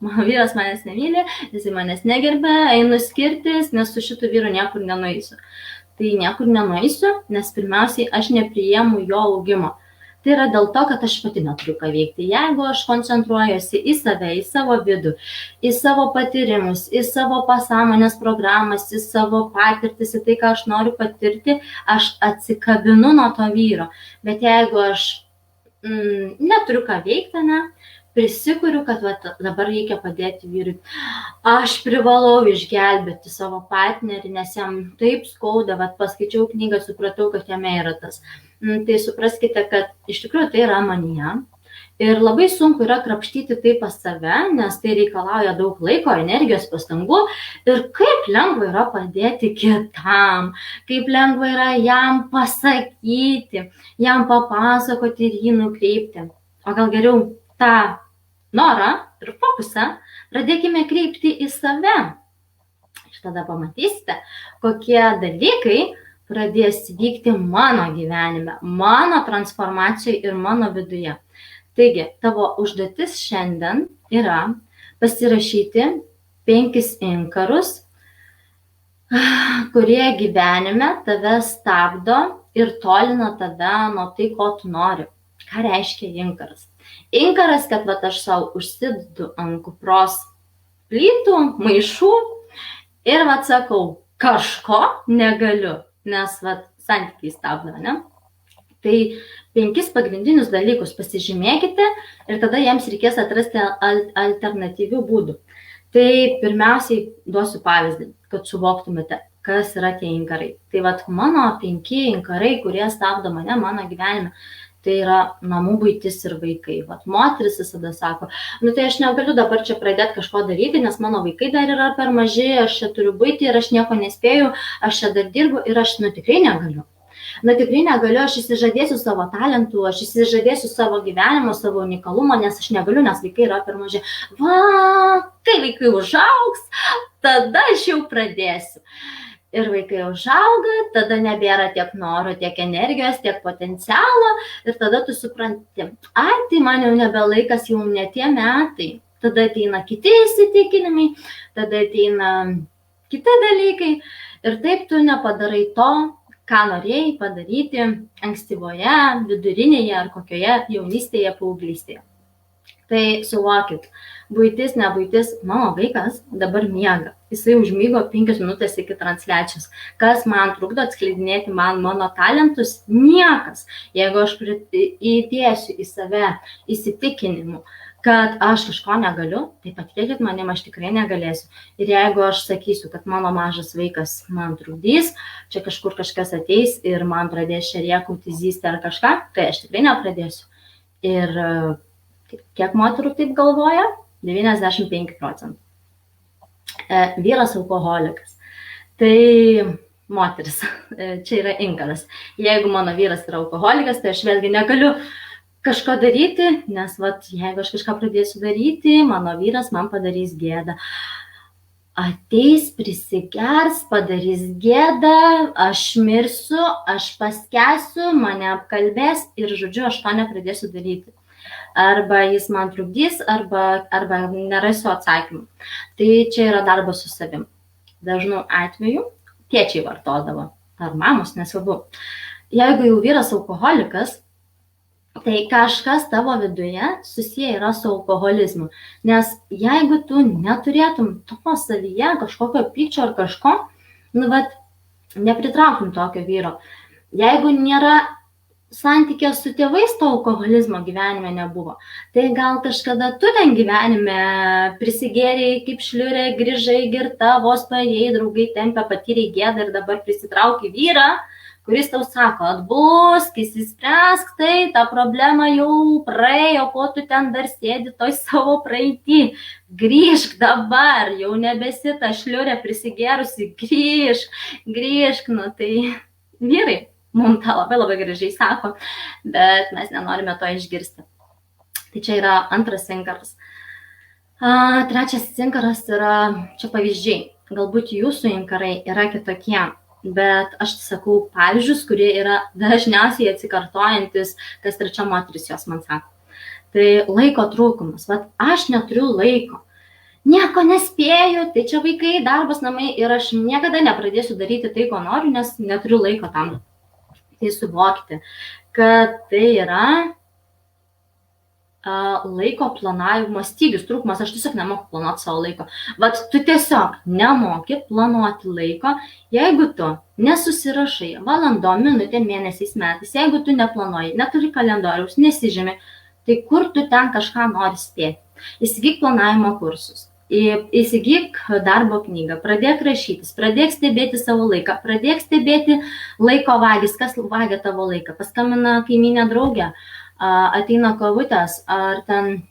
mano vyras manęs nemyli, jisai manęs negerbė, einu skirtis, nes su šitu vyru niekur nenueisiu. Tai niekur nenueisiu, nes pirmiausiai aš nepriimu jo augimo. Tai yra dėl to, kad aš pati neturiu ką veikti. Jeigu aš koncentruojuosi į save, į savo vidų, į savo patyrimus, į savo pasąmonės programas, į savo patirtis, į tai, ką aš noriu patirti, aš atsikabinu nuo to vyro. Bet jeigu aš neturiu ką veikti, prisikuriu, kad dabar reikia padėti vyrui. Aš privalau išgelbėti savo partnerį, nes jam taip skauda, paskaičiau knygą, supratau, kad jame yra tas. Tai supraskite, kad iš tikrųjų tai yra manyje. Ir labai sunku yra krapštyti tai pas save, nes tai reikalauja daug laiko, energijos, pastangų. Ir kaip lengva yra padėti kitam, kaip lengva yra jam pasakyti, jam papasakoti ir jį nukreipti. O gal geriau tą norą ir fokusą pradėkime kreipti į save. Ir tada pamatysite, kokie dalykai pradės vykti mano gyvenime, mano transformacijoje ir mano viduje. Taigi, tavo užduotis šiandien yra pasirašyti 5 inkarus, kurie gyvenime tave stabdo ir tolina tave nuo tai, ko tu nori. Ką reiškia inkaras? Inkaras, kad aš savo užsidedu ant kupros plytų, maišų ir sakau, kažko negaliu, nes santykiai stabdo, ne? Tai 5 pagrindinius dalykus pasižymėkite ir tada jiems reikės atrasti alternatyvių būdų. Tai pirmiausiai duosiu pavyzdį, kad suvoktumėte, kas yra tie inkarai. Tai mano 5 inkarai, kurie stabdo mane mano gyvenime. Tai yra namų buitis ir vaikai. Moteris visada sako, tai aš negaliu dabar čia pradėti kažko daryti, nes mano vaikai dar yra per maži, aš čia turiu buitį ir aš nieko nespėju, aš čia dar dirbu ir aš tikrai negaliu. Tikrai negaliu, aš išsižadėsiu savo talentų, aš išsižadėsiu savo gyvenimo, savo unikalumą, nes aš negaliu, nes vaikai yra per maži. Kai vaikai užaugs, tada aš jau pradėsiu. Ir vaikai užauga, tada nebėra tiek noro, tiek energijos, tiek potencialo ir tada tu supranti, tai man jau nebe laikas, jau ne tie metai. Tada ateina kiti įsitikinimai, tada ateina kiti dalykai ir taip tu nepadarai to, ką norėjai padaryti ankstyvoje, vidurinėje ar kokioje jaunystėje, paauglystėje. Tai suvokit, buitis, nebaitis, mano vaikas dabar miega. Jisai užmygo 5 minutės iki transliacijos. Kas man trukdo atskleidinėti mano talentus? Niekas. Jeigu aš įdėsiu į save įsitikinimų, kad aš kažko negaliu, tai patikėkit manim, aš tikrai negalėsiu. Ir jeigu aš sakysiu, kad mano mažas vaikas man trukdys, čia kažkur kažkas ateis ir man pradės šeriekauti, zysti ar kažką, tai aš tikrai nepradėsiu. Ir kiek moterų taip galvoja? 95%. Vyras alkoholikas. Tai moteris. Čia yra inkaras. Jeigu mano vyras yra alkoholikas, tai aš vėlgi negaliu kažko daryti, nes jeigu aš kažką pradėsiu daryti, mano vyras man padarys gėdą. Ateis, prisigers, padarys gėdą, aš mirsiu, aš paskęsiu, mane apkalbės ir, žodžiu, aš to nepradėsiu daryti. Arba jis man trukdys, arba nerasiu atsakymų. Tai čia yra darbas su savim. Dažnu atveju tėčiai vartodavo, ar mamos, nesvarbu. Jeigu jau vyras alkoholikas, tai kažkas tavo viduje susiję yra su alkoholizmu. Nes jeigu tu neturėtum to savyje kažkokio pykčio ar kažko, nepritrauktum tokio vyro. Jeigu nėra santykio su tėvais, to alkoholizmo gyvenime nebuvo. Tai gal kažkada tu ten gyvenime prisigėrėjai kaip šliurė, grįžai girta, vos paėjai, draugai tempia, patyrei gėdą ir dabar prisitrauki vyrą, kuris tau sako, atbusk, įsispręsk, tai ta problema jau praėjo, ko tu ten dar sėdi toj savo praeitį. Grįžk dabar, jau nebesi ta šliurė prisigėrusi, grįžk, tai vyrai. Mums tą labai gražiai sako, bet mes nenorime to išgirsti. Tai čia yra antras inkaras. Trečias inkaras yra, čia pavyzdžiai. Galbūt jūsų inkarai yra kitokie, bet aš sakau pavyzdžius, kurie yra dažniausiai atsikartojantis, kas trečia moteris jos man sako. Tai laiko trūkumas. Aš neturiu laiko. Nieko nespėju, tai čia vaikai, darbas, namai ir aš niekada nepradėsiu daryti tai, ko noriu, nes neturiu laiko tam. Tai suvokti, kad tai yra laiko planavimo stygius, trūkumas, aš tiesiog nemoku planuoti savo laiko. Tu tiesiog nemoki planuoti laiko, jeigu tu nesusirašai valandom, minutėm, mėnesiais, metais, jeigu tu neplanuoji, neturi kalendoriaus, nesižymi, tai kur tu ten kažką nori spėti. Įsigyk planavimo kursus. Įsigyk darbo knygą, pradėk rašytis, pradėk stebėti savo laiką, pradėk stebėti laiko vagis, kas vagia tavo laiką, paskambina kaimynė draugė, ateina kavutės, ar ten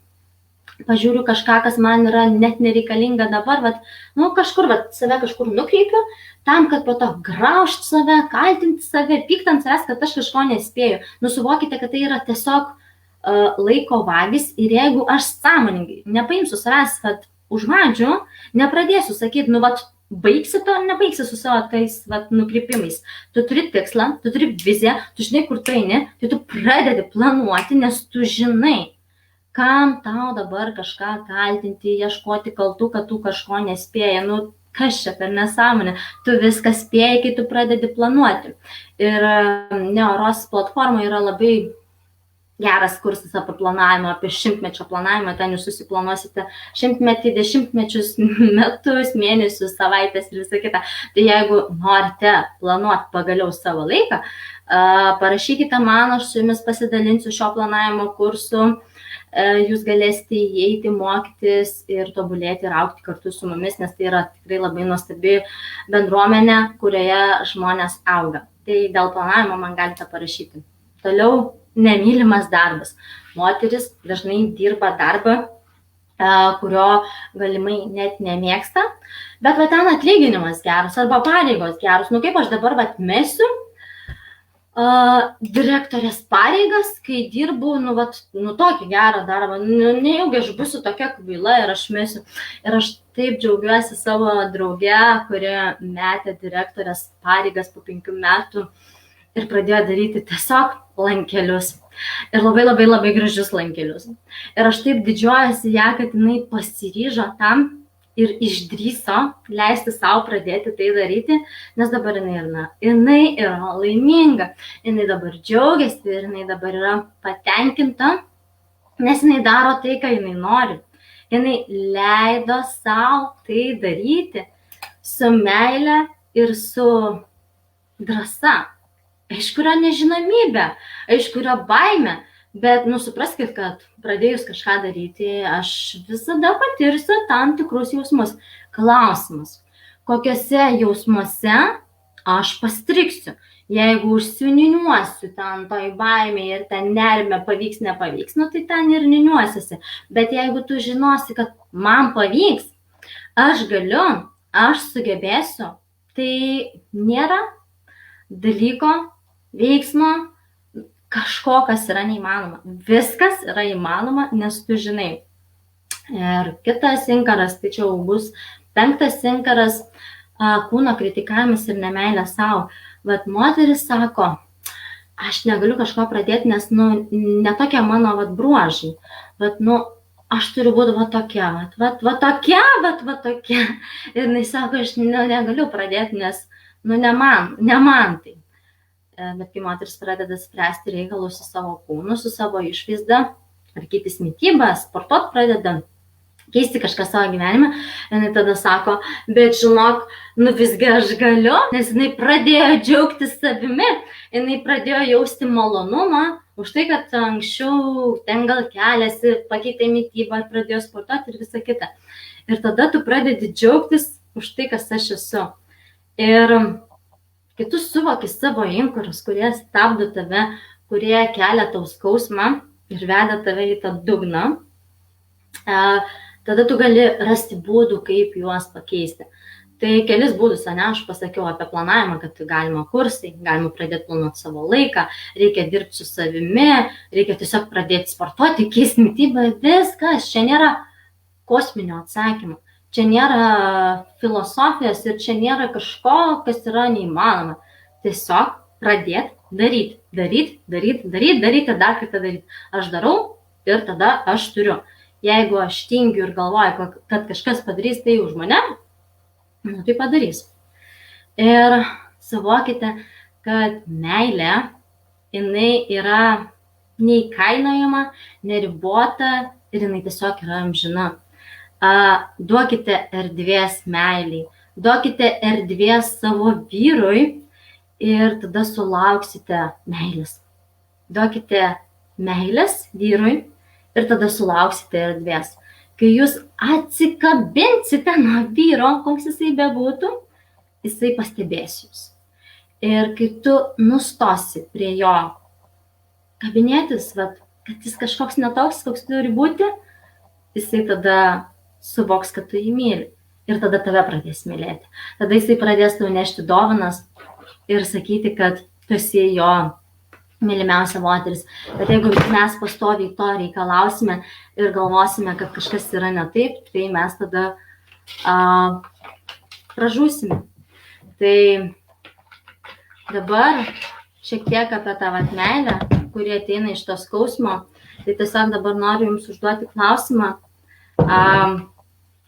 pažiūriu kažką, kas man yra net nereikalinga dabar, kažkur, save kažkur nukreipiu, tam, kad po to graužti save, kaltinti save, pykti ant savęs, kad aš kažko nespėju. Suvokite, kad tai yra tiesiog laiko vagis ir jeigu aš sąmoningai nepaimsiu savęs, kad užmadžiu, nepradėsiu sakyti, baigsi to ar nebaigsi su savo tais nukrypimais. Tu turi tikslą, tu turi viziją, tu žinai, kur tu eini, tai tu pradedi planuoti, nes tu žinai, kam tau dabar kažką kaltinti, ieškoti kaltų, kad tu kažko nespėjai. Kas čia per nesąmonė? Tu viską spėjai, kai tu pradedi planuoti. Ir Neuros platforma yra labai geras kursas apie planavimą, apie šimtmečio planavimą, ten jūs susiplanuosite šimtmetį, dešimtmečius, metus, mėnesius, savaitės ir visą kitą. Tai jeigu norite planuoti pagaliau savo laiką, parašykite man, aš su jumis pasidalinsiu šio planavimo kursu, jūs galėsite įeiti, mokytis ir tobulėti ir augti kartu su mumis, nes tai yra tikrai labai nuostabi bendruomenė, kurioje žmonės auga. Tai dėl planavimo man galite parašyti. Toliau, nemylimas darbas. Moteris dažnai dirba darbą, kurio galimai net nemėgsta, bet ten atlyginimas geras arba pareigos geros. Kaip aš dabar mesiu direktorės pareigas, kai dirbu, tokį gerą darbą, nejaugi aš būsiu tokia kvaila ir aš mesiu. Ir aš taip džiaugiuosi savo drauge, kuri metė direktorės pareigas po 5 metų ir pradėjo daryti tiesiog lankelius. Ir labai gražius lankelius. Ir aš taip didžiuojasi ją, kad jinai pasiryžo tam ir išdrįso leisti savo pradėti tai daryti, nes dabar jinai yra laiminga. Jinai dabar džiaugiasi ir jinai dabar yra patenkinta nes jinai daro tai, ką jinai nori. Jinai leido savo tai daryti su meile ir su drąsa. Aišku, yra nežinomybė, aišku, yra baimė, bet supraskit, kad pradėjus kažką daryti, aš visada patirsiu tam tikrus jausmus. Klausimas, kokiuose jausmuose aš pastriksiu. Jeigu užsiniuniuosiu ten toj baimėje ir ten nerime pavyks, nepavyks, tai ten ir niuniuosiasi. Bet jeigu tu žinosi, kad man pavyks, aš galiu, aš sugebėsiu, tai nėra dalyko, veiksmo, kažko, kas yra neįmanoma. Viskas yra įmanoma, nes tu žinai. Ir kitas inkaras, tai čia bus 5 inkaras, kūno kritikavimas ir nemeilė savo. Vat moteris sako, aš negaliu kažko pradėti, nes netokia mano bruožai. Vat aš turiu būti va tokia. Ir jinai sako, aš negaliu pradėti, nes ne man tai. Bet kai moteris pradeda spręsti reikalus su savo kūnu, su savo išvaizda, tvarkytis mitybą, sportuot pradeda, keisti kažką savo gyvenime, jinai tada sako, bet žinok, visgi aš galiu, nes jinai pradėjo džiaugtis savimi, jinai pradėjo jausti malonumą už tai, kad anksčiau ten gal keliasi, pakeitė mitybą, pradėjo sportuoti ir visa kita. Ir tada tu pradedi džiaugtis už tai, kas aš esu. Ir kai tu suvoki savo inkarus, kurie stabdo tave, kurie kelia tau skausmą ir veda tave į tą dugną, tada tu gali rasti būdų, kaip juos pakeisti. Tai kelis būdus, aš pasakiau apie planavimą, kad galima kursai, galima pradėti planuoti savo laiką, reikia dirbti su savimi, reikia tiesiog pradėti sportuoti, keisti mitybą, viskas. Čia nėra kosminio atsakymo, čia nėra filosofijos ir čia nėra kažko, kas yra neįmanoma. Tiesiog pradėti daryti ir dar kartą daryti. Aš darau ir tada aš turiu. Jeigu aš tingiu ir galvoju, kad kažkas padarys tai už mane, tai padarys. Ir savokite, kad meilė, jinai yra neįkainojama, neribota ir jinai tiesiog yra amžina. Duokite erdvės meiliai, duokite erdvės savo vyrui ir tada sulauksite meilės. Duokite meilės vyrui ir tada sulauksite erdvės. Kai jūs atsikabinsite nuo vyro, koks jisai bebūtų, jisai pastebės jūs. Ir kai tu nustosi prie jo kabinėtis, kad jis kažkoks netoks, koks turi būti, jisai tada suvoks, kad tu jį myli. Ir tada tave pradės mylėti. Tada jisai pradės tau nešti dovanas ir sakyti, kad tu esi jo mylimiausia moteris. Bet jeigu mes pastoviai to reikalausime ir galvosime, kad kažkas yra ne taip, tai mes tada pražūsime. Tai dabar šiek tiek apie tą meilę, kuri ateina iš to skausmo. Tai tiesiog dabar noriu jums užduoti klausimą.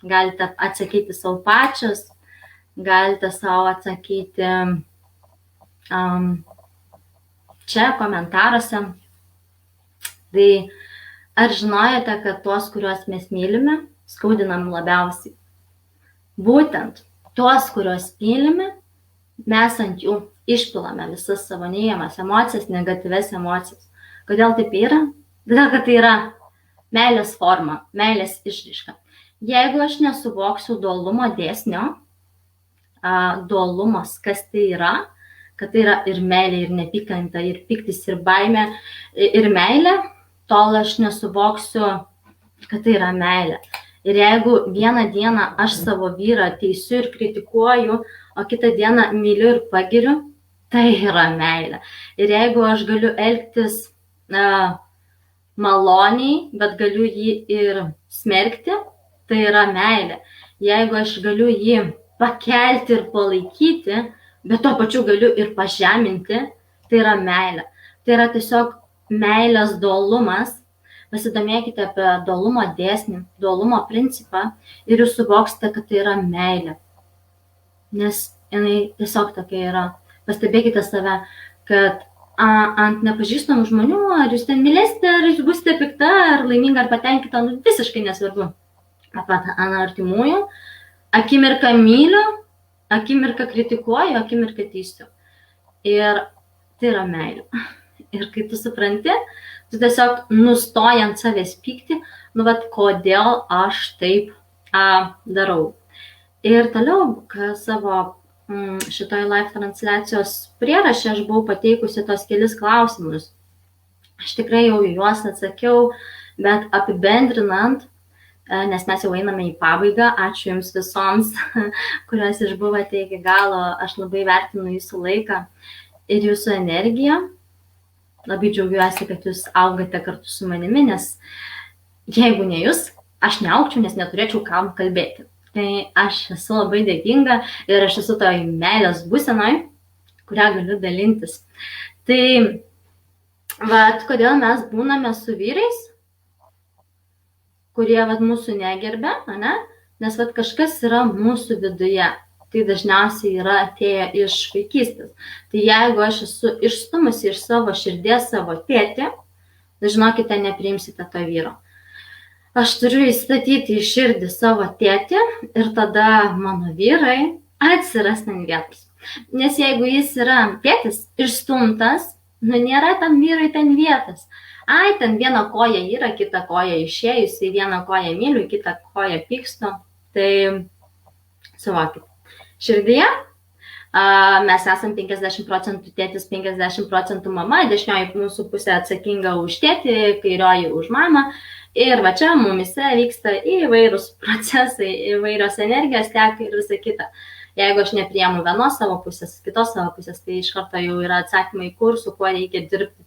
Galite atsakyti savo pačios, galite savo atsakyti čia komentaruose. Tai ar žinojote, kad tuos, kuriuos mes mylime, skaudinam labiausiai? Būtent tuos, kuriuos mylime, mes ant jų išpilame visas savo neigiamas emocijas, negatyves emocijas. Kodėl taip yra? Todėl, kad tai yra meilės forma, meilės išraiška. Jeigu aš nesuvoksiu dualumo dėsnio, dualumas, kas tai yra, kad tai yra ir meilė, ir nepykanta, ir piktis, ir baimė, ir meilė, tol aš nesuvoksiu, kad tai yra meilė. Ir jeigu vieną dieną aš savo vyrą teisiu ir kritikuoju, o kitą dieną myliu ir pagiriu, tai yra meilė. Ir jeigu aš galiu elgtis maloniai, bet galiu jį ir smerkti, tai yra meilė. Jeigu aš galiu jį pakelti ir palaikyti, bet tuo pačiu galiu ir pažeminti, tai yra meilė. Tai yra tiesiog meilės dualumas. Pasidomėkite apie dualumo dėsnį, dualumo principą ir jūs suvoksite, kad tai yra meilė. Nes jinai tiesiog tokia yra. Pastebėkite save, kad ant nepažįstamų žmonių, ar jūs ten mylėsite, ar jūs būsite pikta, ar laiminga, ar patenkinta, visiškai nesvarbu. Ant artimųjų, akimirką myliu, akimirką kritikuoju, akimirką teisiu. Ir tai yra meilė. Ir kai tu supranti, tu tiesiog nustoji ant savęs pykti, kodėl aš taip darau. Ir toliau, savo šitoj live transliacijos prieraše aš buvau pateikusi tos kelis klausimus. Aš tikrai jau juos atsakiau, bet apibendrinant, nes mes jau einame į pabaigą, ačiū Jums visoms, kurios išbuvote iki galo, aš labai vertinu Jūsų laiką ir Jūsų energiją. Labai džiaugiuosi, kad Jūs augate kartu su manimi, nes jeigu ne Jūs, aš neaugčiau, nes neturėčiau kam kalbėti. Tai aš esu labai dėkinga ir aš esu toj meilės būsenoj, kurią galiu dalintis. Tai, kodėl mes būname su vyrais, kurie mūsų negerbia, ne? Nes kažkas yra mūsų viduje. Tai dažniausiai yra atėję iš vaikystės. Tai jeigu aš esu išstumusi iš savo širdies savo tėtį, tai žinokite, nepriimsite to vyro. Aš turiu įstatyti į širdį savo tėtį ir tada mano vyrai atsiras ten vietos. Nes jeigu jis yra tėtis išstumtas, nėra tam vyrui ten vietos. Ten viena koja yra, kita koja išėjusi, vieną koją myliu, kitą koją pykstu. Tai suvokit. Širdyje mes esam 50% tėtis, 50% mama, dešinioji mūsų pusė atsakinga už tėtį, kairioji už mamą. Ir čia mumise vyksta įvairūs procesai, įvairios energijos teka ir visa kita. Jeigu aš nepriemu vienos savo pusės, kitos savo pusės, tai iš karto jau yra atsakymai, kur, su kuo reikia dirbti.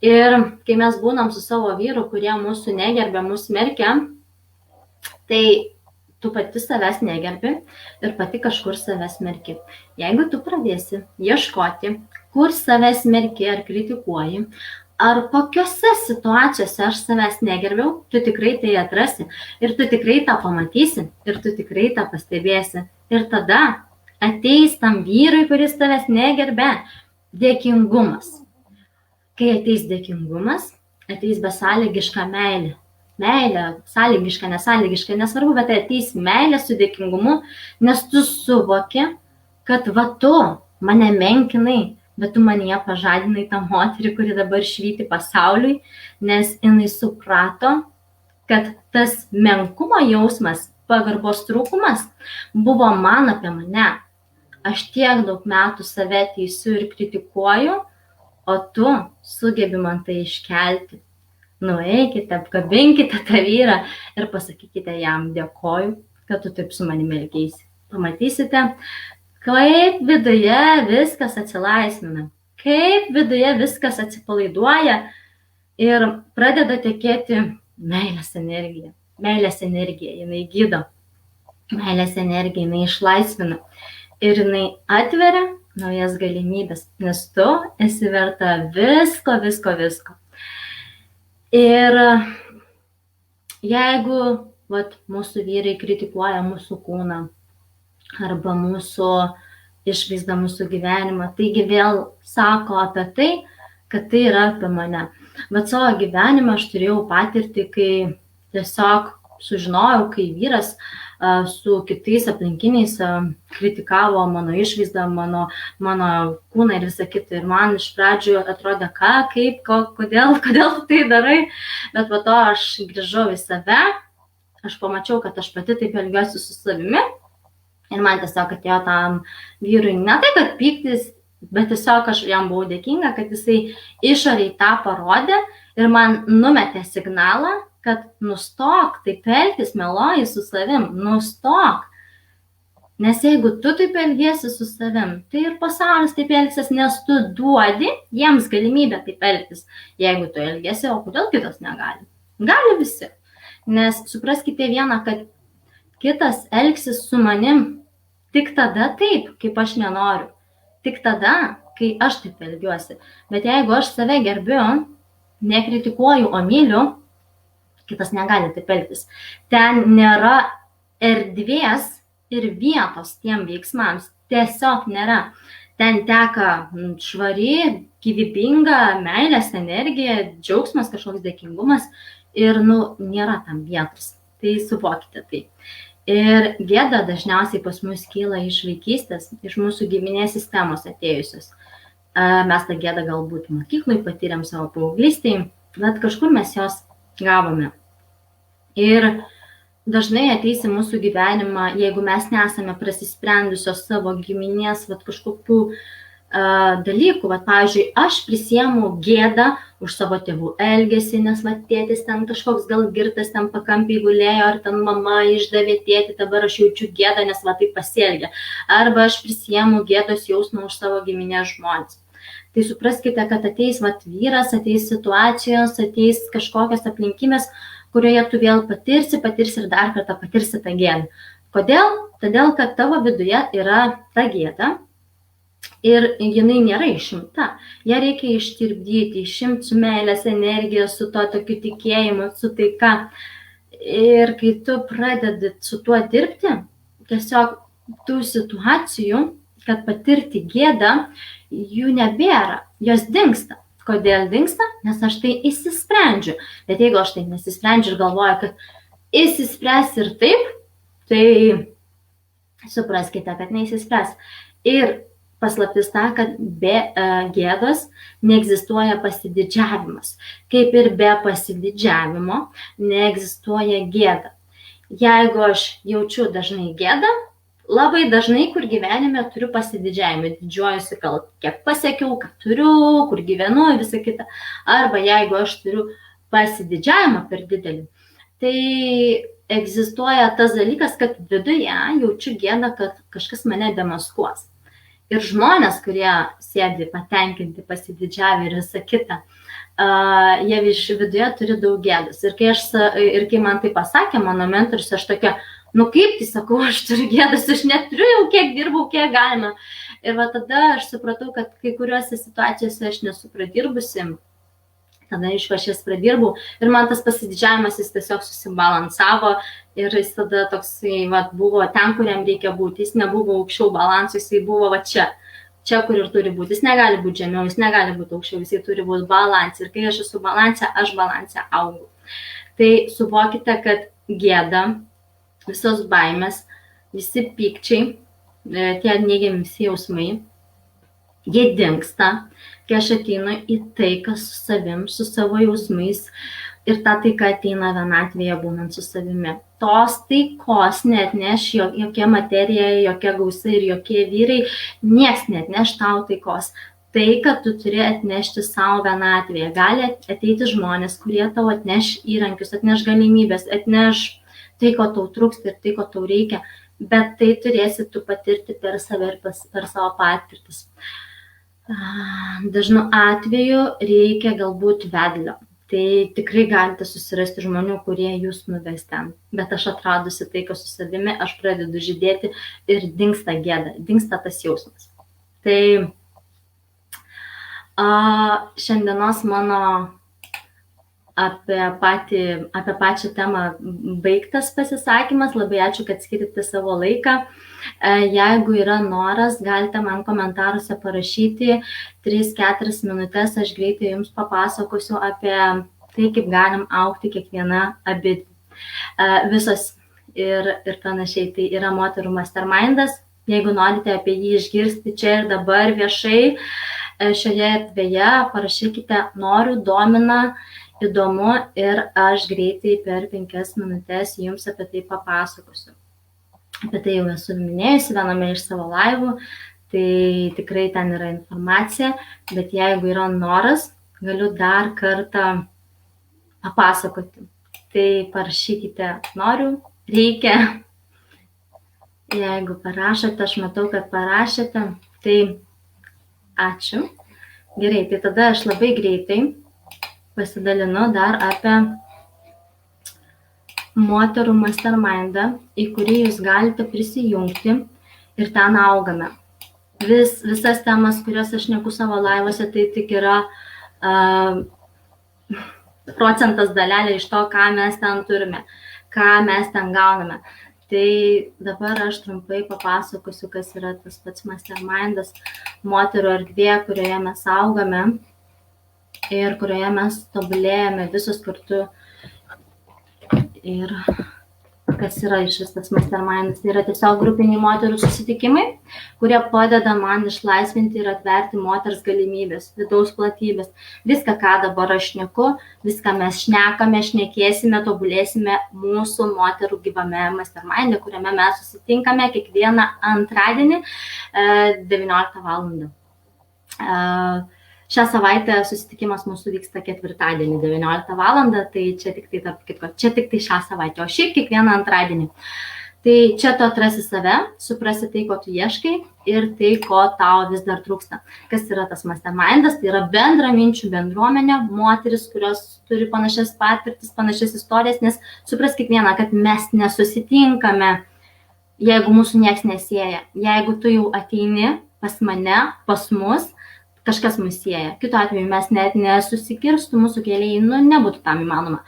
Ir kai mes būnam su savo vyru, kurie mūsų negerbia, mūsų smerkia, tai tu pati savęs negerbi ir pati kažkur savęs smerki. Jeigu tu pradėsi ieškoti, kur savęs smerki ar kritikuoji, ar kokiose situacijose aš savęs negerbiau, tu tikrai tai atrasi ir tu tikrai tą pamatysi ir tu tikrai tą pastebėsi. Ir tada ateis tam vyrui, kuris tavęs negerbia, dėkingumas. Kai ateis dėkingumas, ateis besąlygiška meilė. Meilė, sąlygiška, nesąlygiška, nesvarbu, bet ateis meilė su dėkingumu, nes tu suvoki, kad tu mane menkinai, bet tu manyje pažadinai tą moterį, kuri dabar švyti pasauliui, nes jinai suprato, kad tas menkumo jausmas, pagarbos trūkumas buvo man apie mane. Aš tiek daug metų save teisiu ir kritikuoju, o tu sugebi man tai iškelti. Nueikite, apkabinkite tą vyrą ir pasakykite jam dėkoju, kad tu taip su manimi elgeisi. Pamatysite, kaip viduje viskas atsilaisvina, kaip viduje viskas atsipalaiduoja ir pradeda tekėti meilės energija. Meilės energija, jinai gydo. Meilės energija, jinai išlaisvina. Ir jinai atveria naujas galimybės, nes tu esi verta visko, visko, visko. Ir jeigu mūsų vyrai kritikuoja mūsų kūną arba mūsų išvaizdą, mūsų gyvenimą, taigi vėl sako apie tai, kad tai yra apie mane. Bet savo gyvenimą aš turėjau patirtį, kai tiesiog sužinojau, kai vyras su kitais aplinkiniais kritikavo mano išvaizdą, mano kūną ir visą kitą. Ir man iš pradžių atrodė, kodėl tu tai darai. Bet po to aš grįžau į save, aš pamačiau, kad aš pati taip elgiuosi su savimi. Ir man tiesiog atėjo tam vyrui ne tai, kad pyktis, bet tiesiog aš jam buvau dėkinga, kad jisai išoriai tą parodė ir man numetė signalą, kad nustok taip elgtis, meluoji su savim, nustok. Nes jeigu tu taip elgiesi su savim, tai ir pasaulis taip elgsis, nes tu duodi jiems galimybę taip elgtis. Jeigu tu elgiesi, o kodėl kitas negali? Gali visi. Nes supraskite vieną, kad kitas elgsis su manim tik tada taip, kaip aš nenoriu. Tik tada, kai aš taip elgiuosi. Bet jeigu aš save gerbiu, nekritikuoju, o myliu, kitas negali taip elgtis. Ten nėra erdvės ir vietos tiem veiksmams. Tiesiog nėra. ten teka švari, gyvybinga meilės energija, džiaugsmas, kažkoks dėkingumas ir, nėra tam vietos. Tai suvokite tai. Ir gėda dažniausiai pas mus kyla iš vaikystės, iš mūsų giminės sistemos atėjusios. Mes tą gėdą galbūt mokyklai patyrėm savo paauglystėje, bet kažkur mes jos gavome. Ir dažnai ateis į mūsų gyvenimą, jeigu mes nesame prasisprendusios savo giminės kažkokių dalykų. Pavyzdžiui, aš prisiemu gėdą už savo tėvų elgesį, nes tėtis ten kažkoks gal girtas ten pakampiai gulėjo, ar ten mama išdavė tėtį, dabar aš jaučiu gėdą, nes taip pasielgia. Arba aš prisiemu gėdos jausmą už savo giminės žmonės. Tai supraskite, kad ateis vyras, ateis situacijos, ateis kažkokios aplinkybės, kurioje tu vėl patirsi ir dar kartą patirsi tą gėdą. Kodėl? Todėl, kad tavo viduje yra ta gėda ir jinai nėra išimta. Ją reikia ištirpdyti, išimti su meilės energija, su to tokiu tikėjimu, su taika. Ir kai tu pradedi su tuo dirbti, tiesiog tų situacijų, kad patirti gėdą, jų nebėra, jos dingsta. Kodėl dingsta? Nes aš tai įsisprendžiu. Bet jeigu aš tai nesisprendžiu ir galvoju, kad įsispręs ir taip, tai supraskite, kad neįsispręs. Ir paslaptis ta, kad be gėdos neegzistuoja pasididžiavimas. Kaip ir be pasididžiavimo neegzistuoja gėda. Jeigu aš jaučiu dažnai gėdą, labai dažnai, kur gyvenime turiu pasididžiavimą, didžiuojuosi, kiek pasiekiau, ką turiu, kur gyvenu, visą kitą. Arba jeigu aš turiu pasididžiavimą per didelį, tai egzistuoja tas dalykas, kad viduje jaučiu gėdą, kad kažkas mane demaskuos. Ir žmonės, kurie sėdi patenkinti, pasididžiavę ir visą kitą, jie iš viduje turi daug gėdos. Ir kai man tai pasakė mano mentorius, aš tokia, kaip tai sakau, aš turiu gėdas, aš neturiu jau kiek dirbau, kiek galima. Ir tada aš supratau, kad kai kuriuose situacijose aš nesu pradirbusi, tada aš jas pradirbau ir man tas pasididžiavimas jis tiesiog susibalansavo ir jis tada toksai buvo ten, kuriam reikia būti, jis nebuvo aukščiau balansų, jis buvo čia, kur ir turi būti, jis negali būti žemiau, jis negali būti aukščiau, jis turi būti balansė ir kai aš esu balansė, aš balansė augu. Tai suvokite, kad gėda, visos baimės, visi pykčiai, tie neigiami visi jausmai, jie dingsta, kai aš ateinu į taiką su savim, su savo jausmais ir ta taika ateina vienatvėje būnant su savimi. Tos taikos neatneš jokia materija, jokia gausa ir jokie vyrai, nieks neatneš tau taikos. Tai, kad tu turi atnešti savo vienatvėje. Gali ateiti žmonės, kurie tau atneš įrankius, atneš galimybės, atneš tai, ko tau trūksta ir tai, ko tau reikia, bet tai turėsi tu patirti per save ir per savo patirtis. Dažnu atveju reikia galbūt vedlio. Tai tikrai galite susirasti žmonių, kurie jūs nuves ten. Bet aš atradusi tai, kas su savimi, aš pradedu žydėti ir dingsta gėda, dingsta tas jausmas. Tai šiandienos mano apie pačią temą baigtas pasisakymas. Labai ačiū, kad skirite savo laiką. Jeigu yra noras, galite man komentaruose parašyti 3-4 minutės, aš greitai jums papasakosiu apie tai, kaip galim augti kiekviena abi. Visos ir panašiai. Tai yra moterų mastermindas. Jeigu norite apie jį išgirsti čia ir dabar viešai, šioje erdvėje parašykite noriu, domina, įdomu ir aš greitai per 5 minutės jums apie tai papasakosiu. Apie tai jau esu minėjusi viename iš savo laivų, tai tikrai ten yra informacija, bet jeigu yra noras, galiu dar kartą papasakoti. Tai parašykite noriu, reikia. Jeigu parašote, aš matau, kad parašėte, tai ačiū. Gerai, tai tada aš labai greitai pasidalinu dar apie moterų mastermindą, į kurį jūs galite prisijungti ir ten augame. Visas temas, kurias aš šneku savo laivuose, tai tik yra procentas dalelė iš to, ką mes ten turime, ką mes ten gauname. Tai dabar aš trumpai papasakosiu, kas yra tas pats mastermindas, moterų erdvė, kurioje mes augame ir kurioje mes tobulėjame visus kartu. Ir kas yra iš vis tas mastermindas? Tai yra tiesiog grupiniai moterų susitikimai, kurie padeda man išlaisvinti ir atverti moters galimybės, vidaus platybės. Viską, ką dabar aš šneku, viską mes šnekame, šnekėsime, tobulėsime mūsų moterų gyvame masterminde, kuriame mes susitinkame kiekvieną antradienį 19 val. Šią savaitę susitikimas mūsų vyksta ketvirtadienį 19 val. Tai čia tik tai šią savaitę, o šiaip kiekvieną antradienį. Tai čia tu atrasi save, suprasi tai, ko tu ieškai ir tai, ko tau vis dar trūksta. Kas yra tas mastermindas? Tai yra bendraminčių bendruomenė, moteris, kurios turi panašias patirtis, panašias istorijas, nes supras kiekvieną, kad mes nesusitinkame, jeigu mūsų nieks nesieja. Jeigu tu jau ateini pas mane, pas mus, kažkas mus sieja. Kitu atveju mes net nesusikirstų, mūsų keliai nebūtų tam įmanoma.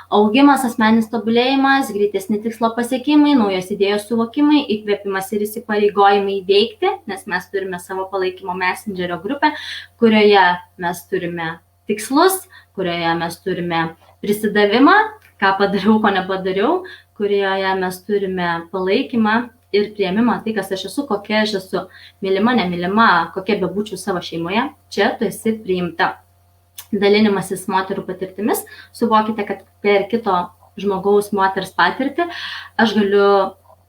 Augimas, asmeninis tobulėjimas, greitesni tikslo pasiekimai, naujos idėjos suvokimai, įkvėpimas ir įsipareigojimai įveikti, nes mes turime savo palaikymo messengerio grupę, kurioje mes turime tikslus, kurioje mes turime prisidavimą, ką padariau, ko nepadariau, kurioje mes turime palaikymą ir priėmimą, tai kas aš esu, kokia aš esu, mylima, nemylima, kokia bebūčiau savo šeimoje, čia tu esi priimta. Dalinimasis moterų patirtimis, suvokite, kad per kito žmogaus moters patirtį aš galiu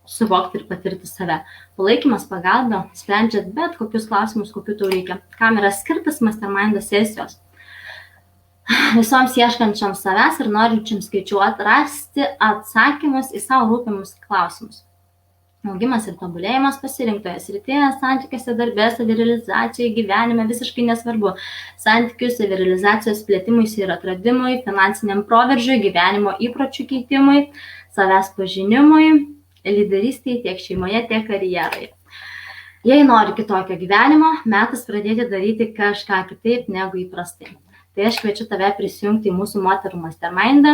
suvokti ir patirti save. Palaikymas, pagalba, sprendžiat bet kokius klausimus, kokių tau reikia. Kam yra skirtas mastermindo sesijos? Visoms ieškančiams savęs ir norinčiams skaičiau atrasti atsakymus į savo rūpimus klausimus. Augimas ir tobulėjimas pasirinktoje srityje, santykiuose, darbė, savirealizacijai, gyvenime visiškai nesvarbu. Santykių, savirealizacijos plėtimuisi ir atradimui, finansiniam proveržiui, gyvenimo įpročių keitimui, savęs pažinimui, lyderystėje tiek šeimoje, tiek karjeroje. Jei nori kitokio gyvenimo, metas pradėti daryti kažką kitaip negu įprastai. Tai aš kviečiu tave prisijungti į mūsų moterų mastermindą.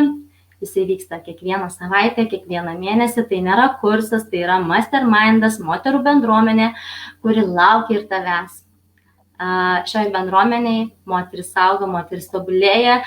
Jisai vyksta kiekvieną savaitę, kiekvieną mėnesį, tai nėra kursas, tai yra mastermindas, moterų bendruomenė, kuri laukia ir tavęs. Šioje bendruomeniai moteris auga, moteris tobulėja,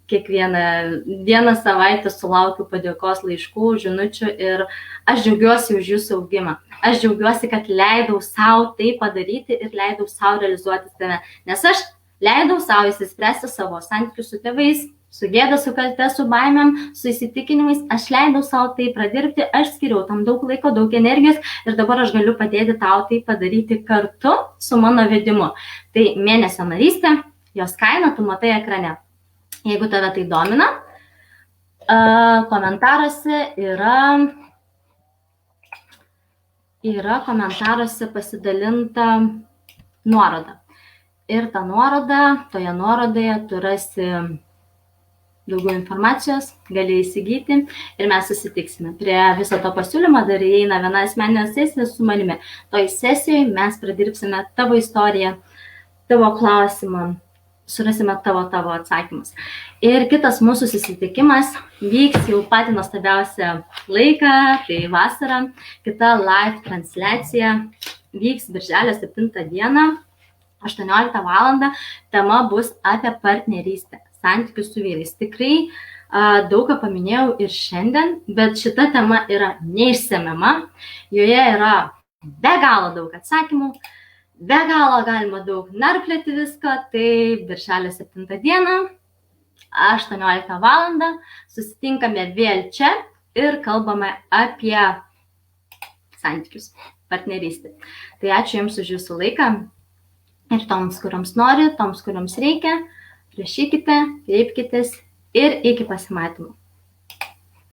kiekvieną savaitę sulaukiu padėkos laiškų, žinučių ir aš džiaugiuosi už jūsų augimą. Aš džiaugiuosi, kad leidau savo tai padaryti ir leidau savo realizuoti save, nes aš leidau savo įsispręsti savo santykius su tėvais, su gėda, su kalte, su baimėm, su įsitikinimais, aš leidau savo tai pradirbti, aš skiriau tam daug laiko, daug energijos ir dabar aš galiu padėti tau tai padaryti kartu su mano vedimu. Tai mėnesio narystė, jos kaina tu matai ekrane. Jeigu tave tai domina, komentaruose yra komentaruose pasidalinta nuoroda. Ir ta nuoroda, toje nuorodoje tu rasi daugiau informacijos, gali įsigyti ir mes susitiksime. Prie viso to pasiūlymo dar įeina viena asmeninė sesija su manimi. Toj sesijoje mes pradirbsime tavo istoriją, tavo klausimą, surasime tavo atsakymus. Ir kitas mūsų susitikimas vyks jau patį nuostabiausią laiką, tai vasarą. Kita live transliacija vyks birželio 7 dieną, 18 val. Tema bus apie partnerystę. Santykius su vyrais. Tikrai daug ką paminėjau ir šiandien, bet šita tema yra neišsemiama. Joje yra be galo daug atsakymų, be galo galima daug narplioti visko. Tai birželio 7 dieną, 18 val. Susitinkame vėl čia ir kalbame apie santykius, partnerystę. Tai ačiū Jums už Jūsų laiką ir toms, kuriams nori, toms, kuriams reikia. Rašykite, kreipkitės ir iki pasimatymų.